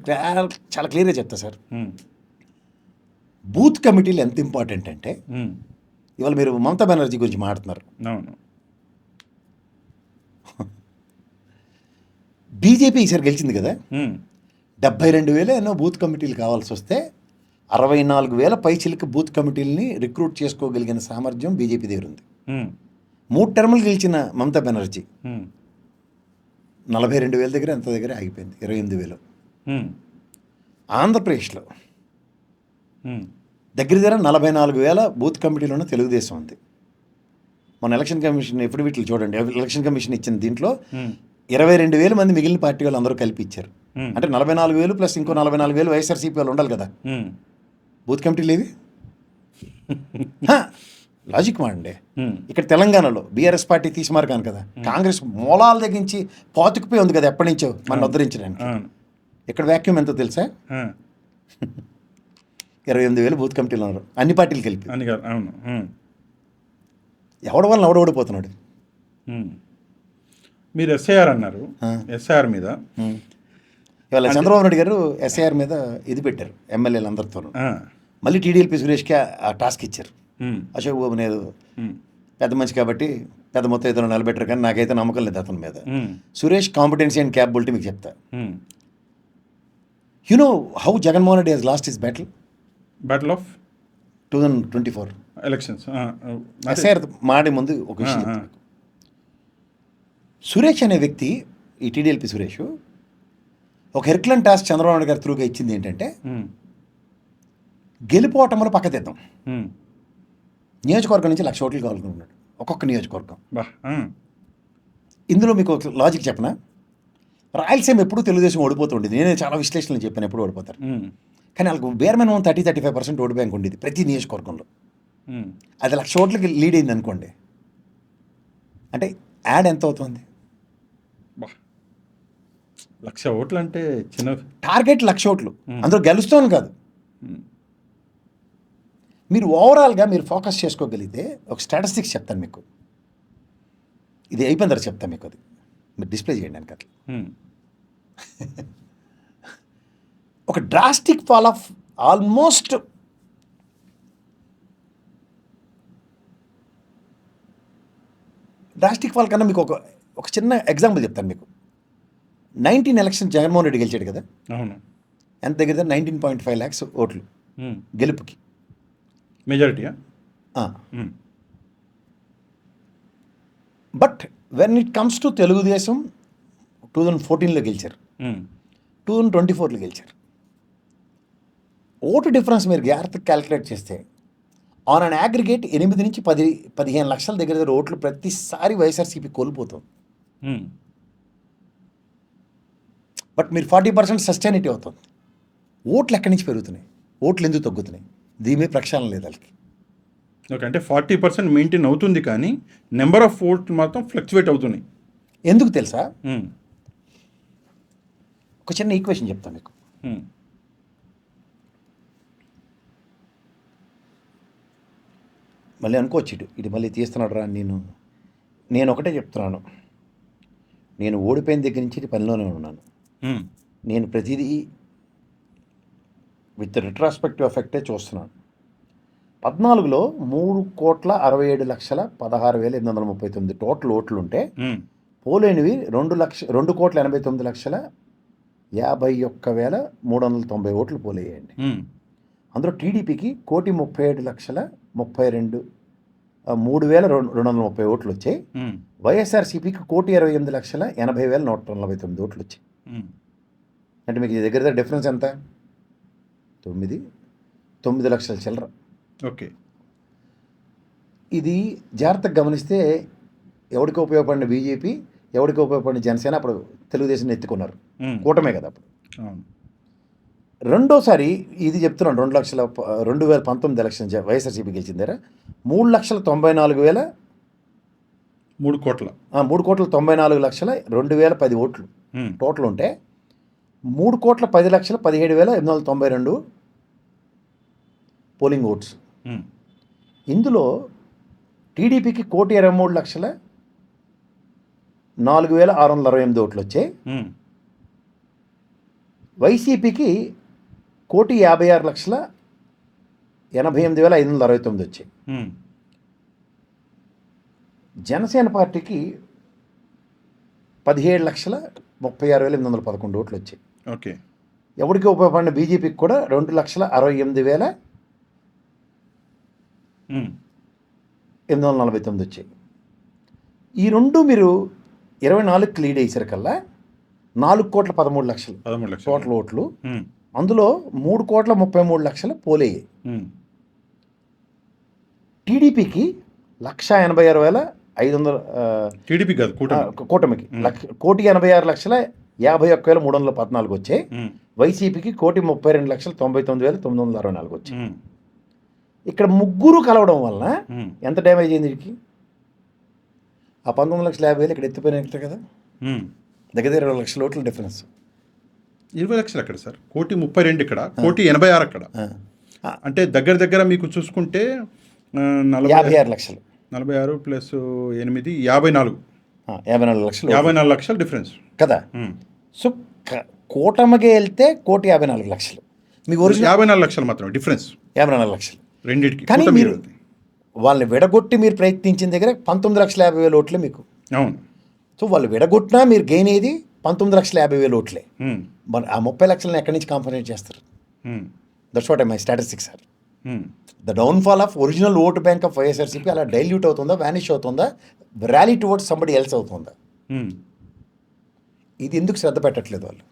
S2: చాలా క్లియర్గా చెప్తా సార్. బూత్ కమిటీలు ఎంత ఇంపార్టెంట్ అంటే, ఇవాళ మీరు మమతా బెనర్జీ గురించి మాట్లాడుతున్నారు. బీజేపీ ఈసారి గెలిచింది కదా, 72,000 ఎన్నో బూత్ కమిటీలు కావాల్సి వస్తే 64,000 పైచిలకు బూత్ కమిటీలని రిక్రూట్ చేసుకోగలిగిన సామర్థ్యం బీజేపీ దగ్గర ఉంది. 3 టర్ములు గెలిచిన మమతా బెనర్జీ 42,000 దగ్గర ఎంత దగ్గర ఆగిపోయింది, 28,000. ఆంధ్రప్రదేశ్లో దగ్గర 44,000 బూత్ కమిటీలు ఉన్న తెలుగుదేశం ఉంది. మన ఎలక్షన్ కమిషన్ ఎప్పుడు వీటిని చూడండి, ఎలక్షన్ కమిషన్ ఇచ్చిన దీంట్లో 22,000 మంది మిగిలిన పార్టీ వాళ్ళు అందరూ కలిపి ఇచ్చారు. అంటే 44,000 ప్లస్ ఇంకో 44,000 వైఎస్ఆర్సీపీ వాళ్ళు ఉండాలి కదా బూత్ కమిటీలు ఏవి. Logic Monday. ఇక్కడ తెలంగాణలో బీఆర్ఎస్ పార్టీ తీసిమారకాను కదా, కాంగ్రెస్ మూలాల దగ్గరించి పాతుకుపోయి ఉంది కదా ఎప్పటి నుంచో మన ఉద్ధరించడానికి. ఇక్కడ వ్యాక్యూమ్ ఎంతో తెలుసా? 28,000 బూత్ కమిటీలు ఉన్నారు అన్ని పార్టీలు కలిపి. ఎవడ వల్ల ఓడిపోతున్నాడు.
S1: మీరు ఎస్ఐఆర్ అన్నారు, ఎస్ఐఆర్ మీద
S2: ఇవాళ చంద్రబాబు నాయుడు గారు ఎస్ఐఆర్ మీద ఇది పెట్టారు ఎమ్మెల్యేలు అందరితో. మళ్ళీ టీడీఎల్పీ సురేష్కి ఆ టాస్క్ ఇచ్చారు. అశోక్ బాబు నేను పెద్ద మనిషి కాబట్టి పెద్ద మొత్తం ఇతను నిలబెట్టరు, కానీ నాకైతే నమ్మకం లేదు అతని మీద. సురేష్ కాంపిటెన్సీ అండ్ క్యాపబిలిటీ మీకు చెప్తా. You know how Jaganmohan Reddy has lost his battle
S1: of
S2: 2024
S1: elections.
S2: SIR మాడే ముందు ఒక విషయం, సురేష్ అనే వ్యక్తి, ఈ టీడీఎల్పీ సురేష్ ఒక హెర్క్లన్ టాస్క్ చంద్రబాబు నాయుడు గారి త్రూగా ఇచ్చింది ఏంటంటే, గెలిపోవటంలో పక్కదిద్దాం. నియోజకవర్గం నుంచి 1,00,000 ఓట్లు కావాలనుకున్నాడు ఒక్కొక్క నియోజకవర్గం. ఇందులో మీకు ఒక లాజిక్ చెప్పనా, రాయలసీమ ఎప్పుడు తెలుగుదేశం ఓడిపోతుండేది. నేనే చాలా విశ్లేషణలు చెప్పాను ఎప్పుడు ఓడిపోతారు, కానీ వాళ్ళకు బేర్ మినిమం 30-35% ఓటు బ్యాంక్ ఉండేది ప్రతి నియోజకవర్గంలో. అది 1,00,000 ఓట్లకి లీడ్ అయింది అనుకోండి, అంటే యాడ్ ఎంత అవుతుంది?
S1: 1,00,000 ఓట్లు అంటే చిన్న
S2: టార్గెట్ 1,00,000 ఓట్లు, అందులో గెలుస్తాను కాదు. మీరు ఓవరాల్గా మీరు ఫోకస్ చేసుకోగలిగితే ఒక స్టాటిస్టిక్స్ చెప్తాను మీకు, ఇది అయిపోయిన తర్వాత చెప్తాను మీకు, అది మీరు డిస్ప్లే చేయండి అని అట్లా. ఒక drastic fall of almost drastic fall కన్నా మీకు ఒక చిన్న ఎగ్జాంపుల్ చెప్తాను మీకు. 19 ఎలక్షన్ జగన్మోహన్ రెడ్డి గెలిచాడు కదా,
S1: అవును,
S2: ఎంత దగ్గర 19.5 lakhs ఓట్లు గెలుపుకి
S1: మెజారిటీయా.
S2: But when it comes to Telugu Desam 2014లో గెలిచారు, 2024లో గెలిచారు. ఓటు డిఫరెన్స్ మీరు జాగ్రత్తగా క్యాలిక్యులేట్ చేస్తే ఆన్ అన్ అగ్రిగేట్ 8 నుంచి 10-15 లక్షల దగ్గర ఓట్లు ప్రతిసారి వైఎస్ఆర్సీపీ కోల్పోతుంది. బట్ మీరు 40% సస్టైనిటీ అవుతుంది. ఓట్లు ఎక్కడి నుంచి పెరుగుతున్నాయి, ఓట్లు ఎందుకు తగ్గుతున్నాయి, దీని మీద ప్రక్షాళన లేదు వాళ్ళకి.
S1: ఓకే, అంటే 40% మెయింటైన్ అవుతుంది, కానీ నెంబర్ ఆఫ్ ఓట్లు మాత్రం ఫ్లక్చువేట్ అవుతున్నాయి.
S2: ఎందుకు తెలుసా? ఒక చిన్న ఈక్వేషన్ చెప్తాను మీకు. మళ్ళీ అనుకోవచ్చు ఇది మళ్ళీ తీస్తున్నాడు రా. నేను ఒకటే చెప్తున్నాను, నేను ఓడిపోయిన దగ్గర నుంచి పనిలోనే ఉన్నాను. నేను ప్రతిదీ విత్ రిట్రాస్పెక్టివ్ ఎఫెక్టే చూస్తున్నాను. 14లో 3,67,16,839 టోటల్ ఓట్లు ఉంటే పోలేనివి 2,51,51,390 ఓట్లు పోలేయండి. అందులో టీడీపీకి 1,37,32,3,230 ఓట్లు వచ్చాయి. వైఎస్ఆర్సీపీకి 1,28,80,149 ఓట్లు వచ్చాయి. అంటే మీకు దగ్గర డిఫరెన్స్ ఎంత? 9 లక్షల చిల్లర.
S1: ఓకే,
S2: ఇది జాగ్రత్తగా గమనిస్తే ఎవరికి ఉపయోగపడిన బీజేపీ, ఎవరికి ఉపయోగపడిన జనసేన అప్పుడు తెలుగుదేశం ఎత్తుకున్నారు. కూటమే కదా అప్పుడు. రెండోసారి ఇది చెప్తున్నాను, 2019 ఎలక్షన్ వైఎస్ఆర్సీపీ గెలిచిందారా 3,94,000 3,94,20,010 ఓట్లు టోటల్ ఉంటే 3,10,17,892 పోలింగ్ ఓట్స్. ఇందులో టీడీపీకి 1,23,04,668 ఓట్లు వచ్చాయి. వైసీపీకి 1,56,88,569 వచ్చాయి. జనసేన పార్టీకి 17,36,811 ఓట్లు వచ్చాయి.
S1: ఓకే,
S2: ఎవరికి ఉపయోగపడిన బీజేపీకి కూడా 2,68,849 వచ్చాయి. ఈ రెండు మీరు 24కి లీడ్ అయ్యేసరికల్లా 4,13,00,000 టోటల్ ఓట్లు. అందులో 3,33,00,000 పోలయ్యాయి. టీడీపీకి 1,86,500
S1: టీడీపీ కాదు
S2: కూటమికి 1,86,51,314 వచ్చాయి. వైసీపీకి 1,32,99,964 వచ్చాయి. ఇక్కడ ముగ్గురు కలవడం వలన ఎంత డ్యామేజ్ అయింది వీడికి? ఆ 19,50,000 ఇక్కడ ఎత్తిపోయినట్టే కదా, దగ్గర 20 లక్షల ఓట్ల డిఫరెన్స్.
S1: 20 లక్షలు అక్కడ సార్, 1,32,00,000 ఇక్కడ, 1,86,000 అక్కడ. అంటే దగ్గర మీకు చూసుకుంటే
S2: 56 లక్షలు,
S1: 46 ప్లస్ 8 54
S2: లక్షలు,
S1: 54 లక్షలు డిఫరెన్స్
S2: కదా. సో కూటమికి వెళ్తే 1,54,00,000, మీకు ఒరిజినల్
S1: 54 లక్షలు మాత్రం డిఫరెన్స్,
S2: 54 లక్షలు
S1: రెండింటికి.
S2: కానీ మీరు వాళ్ళని విడగొట్టి మీరు ప్రయత్నించిన దగ్గర 19,50,000 ఓట్లే మీకు.
S1: అవును.
S2: సో వాళ్ళు విడగొట్టినా మీరు గెయిన్ అయ్యేది 19,50,000 ఓట్లే. మరి ఆ 30 లక్షలను ఎక్కడి నుంచి కాంపన్సేట్ చేస్తారు? That's what my statistics sir. The downfall of original vote bank of YSRCP అలా డైల్యూట్ అవుతుందా, వ్యానిష్ అవుతుందా, ర్యాలీ టువర్డ్స్ సంబడి ఎల్స్ అవుతుందా? ఇది ఎందుకు శ్రద్ధ పెట్టట్లేదు వాళ్ళు?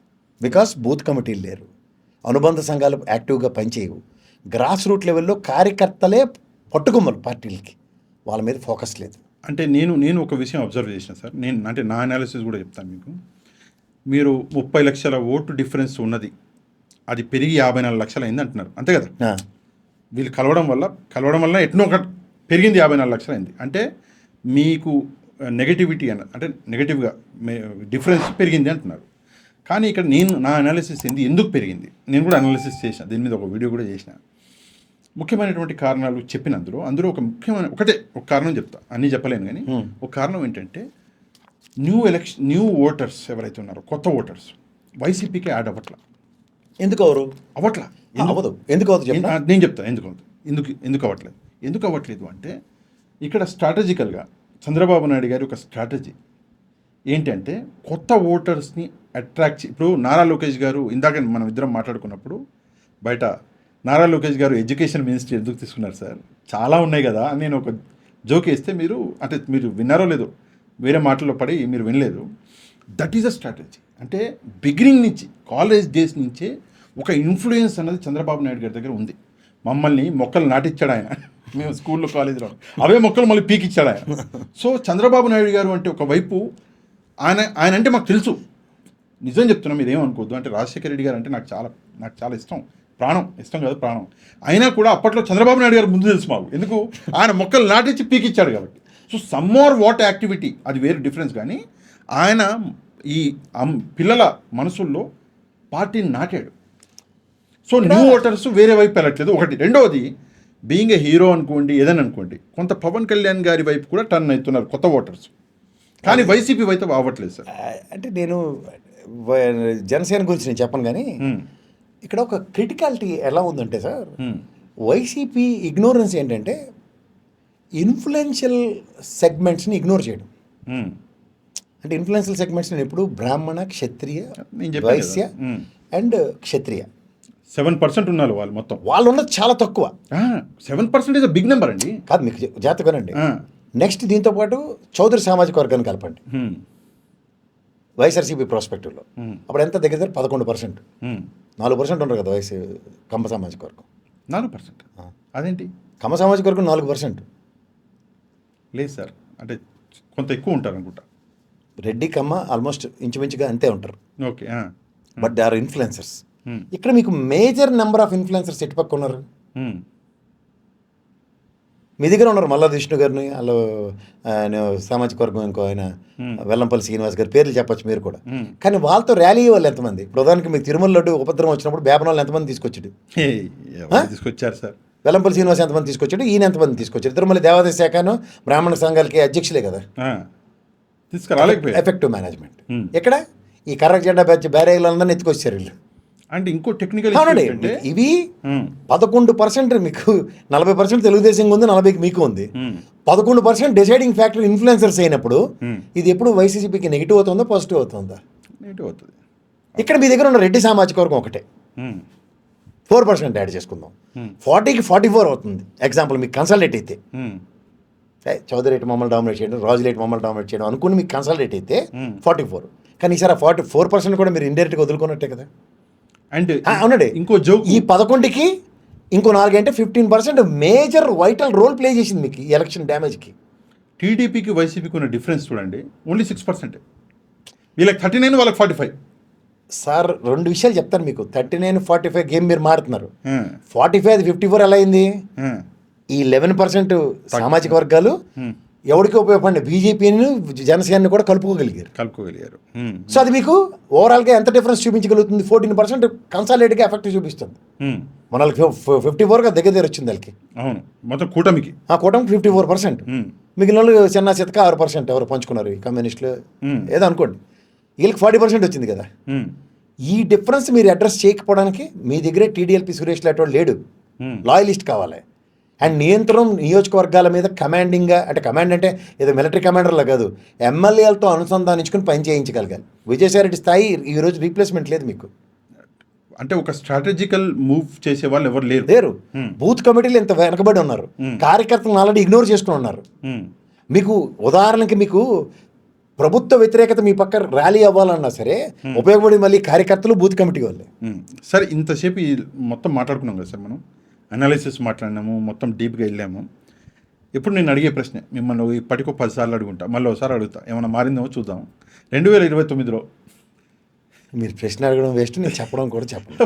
S2: బికాస్ బూత్ కమిటీలు లేరు, అనుబంధ సంఘాలు యాక్టివ్గా పనిచేయవు, గ్రాస్ రూట్ లెవెల్లో కార్యకర్తలే పట్టుకొమ్మలు పార్టీలకి, వాళ్ళ మీద ఫోకస్ లేదు.
S1: అంటే నేను ఒక విషయం అబ్జర్వ్ చేసిన సార్, అంటే నా అనాలిసిస్ కూడా చెప్తాను మీకు. మీరు 30 లక్షల ఓటు డిఫరెన్స్ ఉన్నది, అది పెరిగి 54 లక్షలు అయింది అంటున్నారు, అంతే కదా? వీళ్ళు కలవడం వల్ల ఎట్నో ఒక పెరిగింది, 54 లక్షలు అయింది. అంటే మీకు నెగటివిటీ అంటే నెగటివ్గా డిఫరెన్స్ పెరిగింది అంటున్నారు. కానీ ఇక్కడ నా అనాలిసిస్ ఎందుకు పెరిగింది, నేను కూడా అనాలిసిస్ చేసిన, దీని మీద ఒక వీడియో కూడా చేసిన. ముఖ్యమైనటువంటి కారణాలు అందులో ఒక ముఖ్యమైన ఒక కారణం చెప్తా, అన్నీ చెప్పలేను కానీ ఒక కారణం ఏంటంటే న్యూ ఓటర్స్ ఎవరైతే ఉన్నారో, కొత్త ఓటర్స్ వైసీపీకి యాడ్ అవ్వట్లా.
S2: ఎందుకు అవ్వట్లా? ఎందుకు
S1: నేను చెప్తా ఎందుకు అవ్వట్లేదు. ఎందుకు అవ్వట్లేదు అంటే ఇక్కడ స్ట్రాటజికల్గా చంద్రబాబు నాయుడు గారి ఒక స్ట్రాటజీ ఏంటంటే కొత్త ఓటర్స్ని అట్రాక్ట్. ఇప్పుడు నారా లోకేష్ గారు, ఇందాక మనం ఇద్దరం మాట్లాడుకున్నప్పుడు బయట, నారా లోకేష్ గారు ఎడ్యుకేషన్ మినిస్ట్రీ ఎందుకు తీసుకున్నారు సార్, చాలా ఉన్నాయి కదా అని నేను ఒక జోక్ వేస్తే మీరు విన్నారో లేదో, వేరే మాటల్లో పడి మీరు వినలేదు. That is a strategy. అంటే బిగినింగ్ నుంచి, కాలేజ్ డేస్ నుంచే ఒక ఇన్ఫ్లుయెన్స్ అన్నది చంద్రబాబు నాయుడు గారి దగ్గర ఉంది. మమ్మల్ని మొక్కలు నాటిచ్చాడు ఆయన, మేము స్కూల్లో కాలేజీలో అవే మొక్కలు మళ్ళీ పీకిచ్చాడు ఆయన. సో చంద్రబాబు నాయుడు గారు అంటే ఒకవైపు ఆయన అంటే మాకు తెలుసు, నిజం చెప్తున్నా, మీరు ఏమనుకోవద్దు. అంటే రాజశేఖర రెడ్డి గారు అంటే నాకు చాలా ఇష్టం, ఇష్టం కాదు ప్రాణం. అయినా కూడా అప్పట్లో చంద్రబాబు నాయుడు గారు ముందు తెలుసు మాకు, ఎందుకు ఆయన మొక్కలు నాటించి పీకిచ్చాడు కాబట్టి. So some more what activity, అది వేరే డిఫరెన్స్. కానీ ఆయన ఈ పిల్లల మనసుల్లో పార్టీని నాటాడు. సో న్యూ ఓటర్స్ వేరే వైపు వెళ్ళట్లేదు, ఒకటి. రెండవది, బీయింగ్ ఏ హీరో అనుకోండి, ఏదైనా అనుకోండి, కొంత పవన్ కళ్యాణ్ గారి వైపు కూడా టర్న్ అవుతున్నారు కొత్త ఓటర్స్, కానీ వైసీపీ వైపు అవ్వట్లేదు సార్.
S2: అంటే నేను జనసేన గురించి నేను చెప్పను కానీ ఇక్కడ ఒక క్రిటికాలిటీ ఎలా ఉందంటే సార్, వైసీపీ ఇగ్నోరెన్స్ ఏంటంటే ఇన్ఫ్లుయెన్షియల్ సెగ్మెంట్స్ని ఇగ్నోర్ చేయడం. అంటే ఇన్ఫ్లుయెన్షియల్ సెగ్మెంట్స్ నేను ఎప్పుడు బ్రాహ్మణ, క్షత్రియ, వైశ్య అండ్ క్షత్రియ
S1: 7% ఉన్నారు వాళ్ళు మొత్తం.
S2: వాళ్ళు ఉన్నది చాలా తక్కువ.
S1: 7% ఇస్ బిగ్ నెంబర్ అండి.
S2: కాదు, మీకు జాతకనండి. నెక్స్ట్ దీంతో పాటు చౌదరి సామాజిక వర్గాన్ని కలపండి వైఎస్ఆర్సీపీ ప్రాస్పెక్టివ్లో. అప్పుడు ఎంత దగ్గర 11%. 4% ఉండరు కదా వయసు కమ్మ సామాజిక వర్గం.
S1: 4%? అదేంటి
S2: కమ్మ సామాజిక వర్గం 4%?
S1: లేదు సార్, అంటే కొంత ఎక్కువ ఉంటారు అనుకుంటా.
S2: రెడ్డి కమ్మ ఆల్మోస్ట్ ఇంచుమించుగా అంతే ఉంటారు.
S1: Okay.
S2: But they are influencers. ఇక్కడ మీకు మేజర్ నెంబర్ ఆఫ్ ఇన్ఫ్లుయెన్సర్స్ ఎటుపక్క ఉన్నారు. మీ దగ్గర ఉన్నారు మల్లాది విష్ణు గారిని, వాళ్ళు ఆయన సామాజిక వర్గం, ఇంకో ఆయన వెల్లంపల్లి శ్రీనివాస్ గారి పేర్లు చెప్పచ్చు మీరు కూడా. కానీ వాళ్ళతో ర్యాలీ వాళ్ళు ఎంతమంది? ఇప్పుడు ఉదాహరణకి మీకు తిరుమల లడ్డు ఉపద్రవం వచ్చినప్పుడు బేపనాలు ఎంతమంది తీసుకొచ్చాడు?
S1: తీసుకొచ్చారు సార్.
S2: వెల్లంపల్లి శ్రీనివాస్ ఎంతమంది తీసుకొచ్చాడు? ఈయన ఎంతమంది తీసుకొచ్చాడు? తిరుమల దేవాదాయ శాఖను బ్రాహ్మణ సంఘాలకి అధ్యక్షులే కదా.
S1: తీసుకురాలేకపోయారు.
S2: Effective management. ఎక్కడ ఈ కర్ర జెండా బ్యాచ్ బ్యారేజ్లందరినీ ఎత్తుకొచ్చారు వీళ్ళు.
S1: అంటే ఇంకో టెక్నికల్
S2: ఇవి 11% మీకు 40% తెలుగుదేశం ఉంది, 40% మీకు ఉంది. 11% డిసైడింగ్ ఫ్యాక్టర్ ఇన్ఫ్లుయెన్సర్స్ అయినప్పుడు ఇది ఎప్పుడు వైసీపీకి నెగిటివ్ అవుతుందా పాజిటివ్ అవుతుందా?
S1: నెగిటివ్ అవుతుంది.
S2: ఇక్కడ మీ దగ్గర ఉన్న రెడ్డి సామాజిక వర్గం ఒకటే 4% యాడ్ చేసుకుందాం, 40కి 44 అవుతుంది. ఎగ్జాంపుల్ మీకు కన్సల్టేట్ అయితే చౌదరి రేటు మమ్మల్ని డామినేట్ చేయడం, రాజు రేటు మమ్మల్ని డామినేట్ చేయడం అనుకుని మీకు కన్సల్టేట్ అయితే 44. కానీ ఈసారి 44% కూడా మీరు ఇండైరెక్ట్గా వదులుకున్నట్టే కదా.
S1: అండ్
S2: అవునండి,
S1: ఇంకో జోక్,
S2: ఈ 11కి ఇంకో 4 అంటే 15% మేజర్ వైటల్ రోల్ ప్లే చేసింది మీకు ఈ ఎలక్షన్ డ్యామేజ్కి.
S1: టీడీపీకి వైసీపీకి ఉన్న డిఫరెన్స్ చూడండి, ఓన్లీ 6%. వీళ్ళకి 39, వాళ్ళకి 45.
S2: సార్ 2 విషయాలు చెప్తాను మీకు. 39-45 గేమ్ మీరు మారుతున్నారు. 45 అది 54 ఎలా అయింది? ఈ 11% సామాజిక వర్గాలు ఎవరికి ఉపయోగపడి బీజేపీని జనసేనని కూడా కలుపుకోగలిగారు. సో అది మీకు ఓవరాల్గా ఎంత డిఫరెన్స్ చూపించగలుగుతుంది? 14% కన్సాలిడేట్గా ఎఫెక్ట్ చూపిస్తుంది. మనకి 54గా దగ్గర వచ్చింది వాళ్ళకి.
S1: అవును, మొత్తం కూటమికి
S2: 54%. మిగిలిన వాళ్ళు చిన్న చితక 6% ఎవరు పంచుకున్నారు, కమ్యూనిస్టులు ఏదో అనుకోండి. వీళ్ళకి 40% వచ్చింది కదా. ఈ డిఫరెన్స్ మీరు అడ్రస్ చేయకపోవడానికి మీ దగ్గరే టీడీఎల్పీ సురేష్ లాంటి వాడు లేడు. లాయలిస్ట్ కావాలి. అండ్ నియంత్రణం నియోజకవర్గాల మీద కమాండింగ్గా, అంటే కమాండ్ అంటే ఏదో మిలిటరీ కమాండర్లా కాదు, ఎమ్మెల్యేలతో అనుసంధానించుకుని పని చేయించగలగాలి. విజయసాయిరెడ్డి స్థాయి ఈరోజు రీప్లేస్మెంట్ లేదు మీకు.
S1: అంటే ఒక స్ట్రాటజికల్ మూవ్ చేసే వాళ్ళు ఎవరు
S2: లేరు. బూత్ కమిటీలు ఇంత వెనకబడి ఉన్నారు. కార్యకర్తలను ఆల్రెడీ ఇగ్నోర్ చేసుకుని ఉన్నారు. మీకు ఉదాహరణకి మీకు ప్రభుత్వ వ్యతిరేకత మీ పక్క ర్యాలీ అవ్వాలన్నా సరే ఉపయోగపడి మళ్ళీ కార్యకర్తలు బూత్ కమిటీ వాళ్ళే.
S1: సరే, ఇంతసేపు మొత్తం మాట్లాడుకున్నాం కదా సార్, మనం అనాలిసిస్ మాట్లాడినాము, మొత్తం డీప్గా వెళ్ళాము. ఇప్పుడు నేను అడిగే ప్రశ్న మిమ్మల్ని ఇప్పటికో 10 సార్లు అడుగుంటా, మళ్ళీ ఒకసారి అడుగుతా, ఏమైనా మారిందేమో చూద్దాం. 2029లో
S2: మీరు ప్రశ్న అడగడం వేస్ట్, నేను చెప్పడం కూడా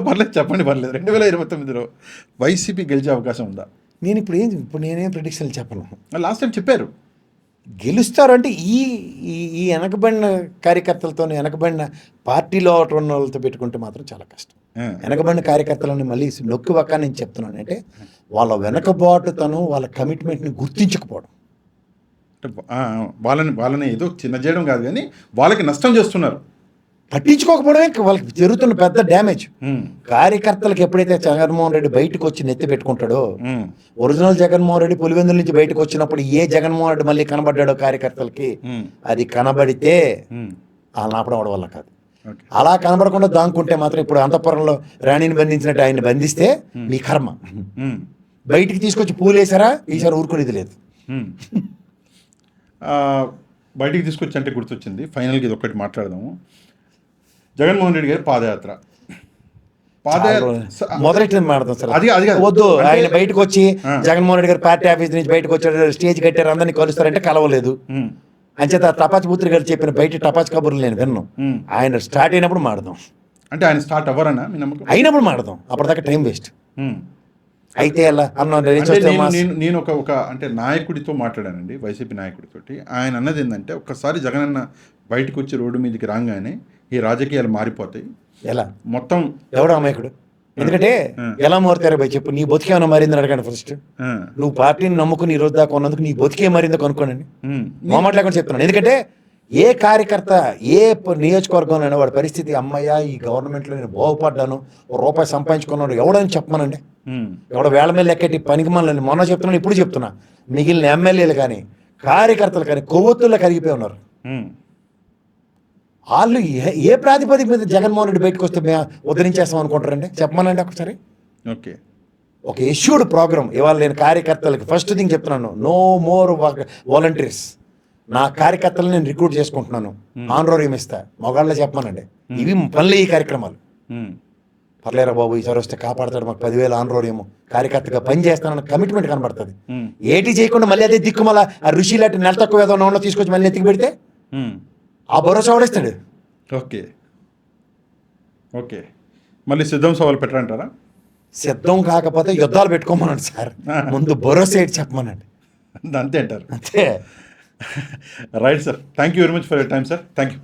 S1: పర్లేదు, చెప్పండి పర్లేదు. 2029లో వైసీపీ గెలిచే అవకాశం ఉందా?
S2: ఇప్పుడు నేనేం ప్రిడిక్షన్లు చెప్పను.
S1: లాస్ట్ టైం చెప్పారు
S2: గెలుస్తారు అంటే ఈ వెనకబడిన కార్యకర్తలతో, వెనకబడిన పార్టీలో ఉన్న వాళ్ళతో పెట్టుకుంటే మాత్రం చాలా కష్టం. వెనకబడిన కార్యకర్తలని మళ్ళీ నొక్కి వక్క నేను చెప్తున్నాను అంటే వాళ్ళ వెనకబాటుతనం, వాళ్ళ కమిట్మెంట్ని గుర్తించకపోవడం.
S1: వాళ్ళని ఏదో చిన్న చేయడం కాదు, కానీ వాళ్ళకి నష్టం చేస్తున్నారు.
S2: పట్టించుకోకపోవడమే వాళ్ళకి జరుగుతున్న పెద్ద డ్యామేజ్. కార్యకర్తలకు ఎప్పుడైతే జగన్మోహన్ రెడ్డి బయటకు వచ్చి నెత్తి పెట్టుకుంటాడో, ఒరిజినల్ జగన్మోహన్ రెడ్డి పులివెందుల నుంచి బయటకు వచ్చినప్పుడు ఏ జగన్మోహన్ రెడ్డి మళ్ళీ కనబడ్డాడో కార్యకర్తలకి, అది కనబడితే వాళ్ళ నాపడం అవడం వల్ల కాదు. అలా కనబడకుండా దాంకుంటే మాత్రం ఇప్పుడు అంతఃపురంలో రాణిని బంధించినట్టు ఆయన్ని బంధిస్తే మీ కర్మ. బయటికి తీసుకొచ్చి పూలేసారా, ఈసారి ఊరుకునేది లేదు.
S1: బయటికి తీసుకొచ్చి అంటే గుర్తొచ్చింది, ఫైనల్గా ఇది ఒకటి మాట్లాడదాము. జగన్మోహన్ రెడ్డి గారి పాదయాత్ర
S2: మొదలెట్టి మాట్లాడదాం సార్.
S1: అది
S2: వద్దు, ఆయన బయటకు వచ్చి జగన్మోహన్ రెడ్డి గారు పార్టీ ఆఫీస్ నుంచి బయటకు వచ్చాడు, స్టేజ్ కట్టారు, అందరినీ కలుస్తారంటే కలవలేదు. అంచేత టపాచ్ పూత్రి గారు చెప్పిన బయట టపాచ్ కబుర్లు నేను విన్నాను. ఆయన స్టార్ట్ అయినప్పుడు మాడదాం.
S1: అంటే ఆయన స్టార్ట్ అవ్వరన్నా
S2: అయినప్పుడు మాడదాం, అప్పటిదాకా టైం వేస్ట్. అయితే అలా
S1: నేను ఒక అంటే నాయకుడితో మాట్లాడానండి, వైసీపీ నాయకుడితోటి. ఆయన అన్నది ఏంటంటే, ఒక్కసారి జగనన్న బయటకు వచ్చి రోడ్డు మీదకి రాగానే ఈ రాజకీయాలు మారిపోతాయి.
S2: ఎలా
S1: మొత్తం
S2: ఎవడో అమాయకుడు. ఎందుకంటే ఎలా మారుతారో భయ చెప్పు. నీ బతికేమన్నా మారిందని అడగండి ఫస్ట్. నువ్వు పార్టీని నమ్ముకుని ఈ రోజు దాకా ఉన్నందుకు నీ బతికే మారిందో కనుక్కోనండి. మాట్లాడకుండా చెప్తున్నాను. ఎందుకంటే ఏ కార్యకర్త నియోజకవర్గంలో అయినా వాడి పరిస్థితి అమ్మయ్య ఈ గవర్నమెంట్లో నేను బాగుపడ్డాను, ఓ రూపాయి సంపాదించుకున్నాను ఎవడని చెప్పమనండి. ఎవడో వేళ మీద లెక్కటి పనికి మనల్ని మొన్న చెప్తున్నాను, ఇప్పుడు చెప్తున్నా, మిగిలిన ఎమ్మెల్యేలు కానీ కార్యకర్తలు కానీ కొవ్వొత్తుల్లో కరిగిపోయి ఉన్నారు. వాళ్ళు ఏ ప్రాతిపదిక మీద జగన్మోహన్ రెడ్డి బయటకు వస్తే మేము ఉద్ధరించేస్తాం అనుకుంటారండి? చెప్పమనండి ఒకసారి.
S1: ఓకే,
S2: ఒక ఇష్యూడ్ ప్రోగ్రామ్ ఇవాళ నేను కార్యకర్తలకి ఫస్ట్ థింగ్ చెప్తున్నాను, నో మోర్ వాలంటీర్స్. నా కార్యకర్తలను నేను రిక్రూట్ చేసుకుంటున్నాను, ఆనరోరియం ఇస్తా, మగాళ్ళ చెప్పమనండి. ఇవి పనులు, ఈ కార్యక్రమాలు. పర్లేరా బాబు ఈసారి వస్తే కాపాడతాడు, మాకు 10,000 ఆనరోరియం, కార్యకర్తగా పని చేస్తానన్న కమిట్మెంట్ కనబడుతుంది. ఏటి చేయకుండా మళ్ళీ అదే దిక్కు మళ్ళీ ఆ ఋషి లాంటి నెల తక్కువ ఏదో తీసుకొచ్చి మళ్ళీ ఎత్తికి పెడితే ఆ భరోసా ఎవడేస్తాడు?
S1: ఓకే ఓకే, మళ్ళీ సిద్ధం సవాల్ పెట్టరంటారా?
S2: సిద్ధం కాకపోతే యుద్ధాలు పెట్టుకోమనండి సార్, ముందు భరోసా ఏంటి చెప్పమనండి,
S1: అంతే అంటారు.
S2: అంతే.
S1: Right sir, thank you very much for your time sir, thank you.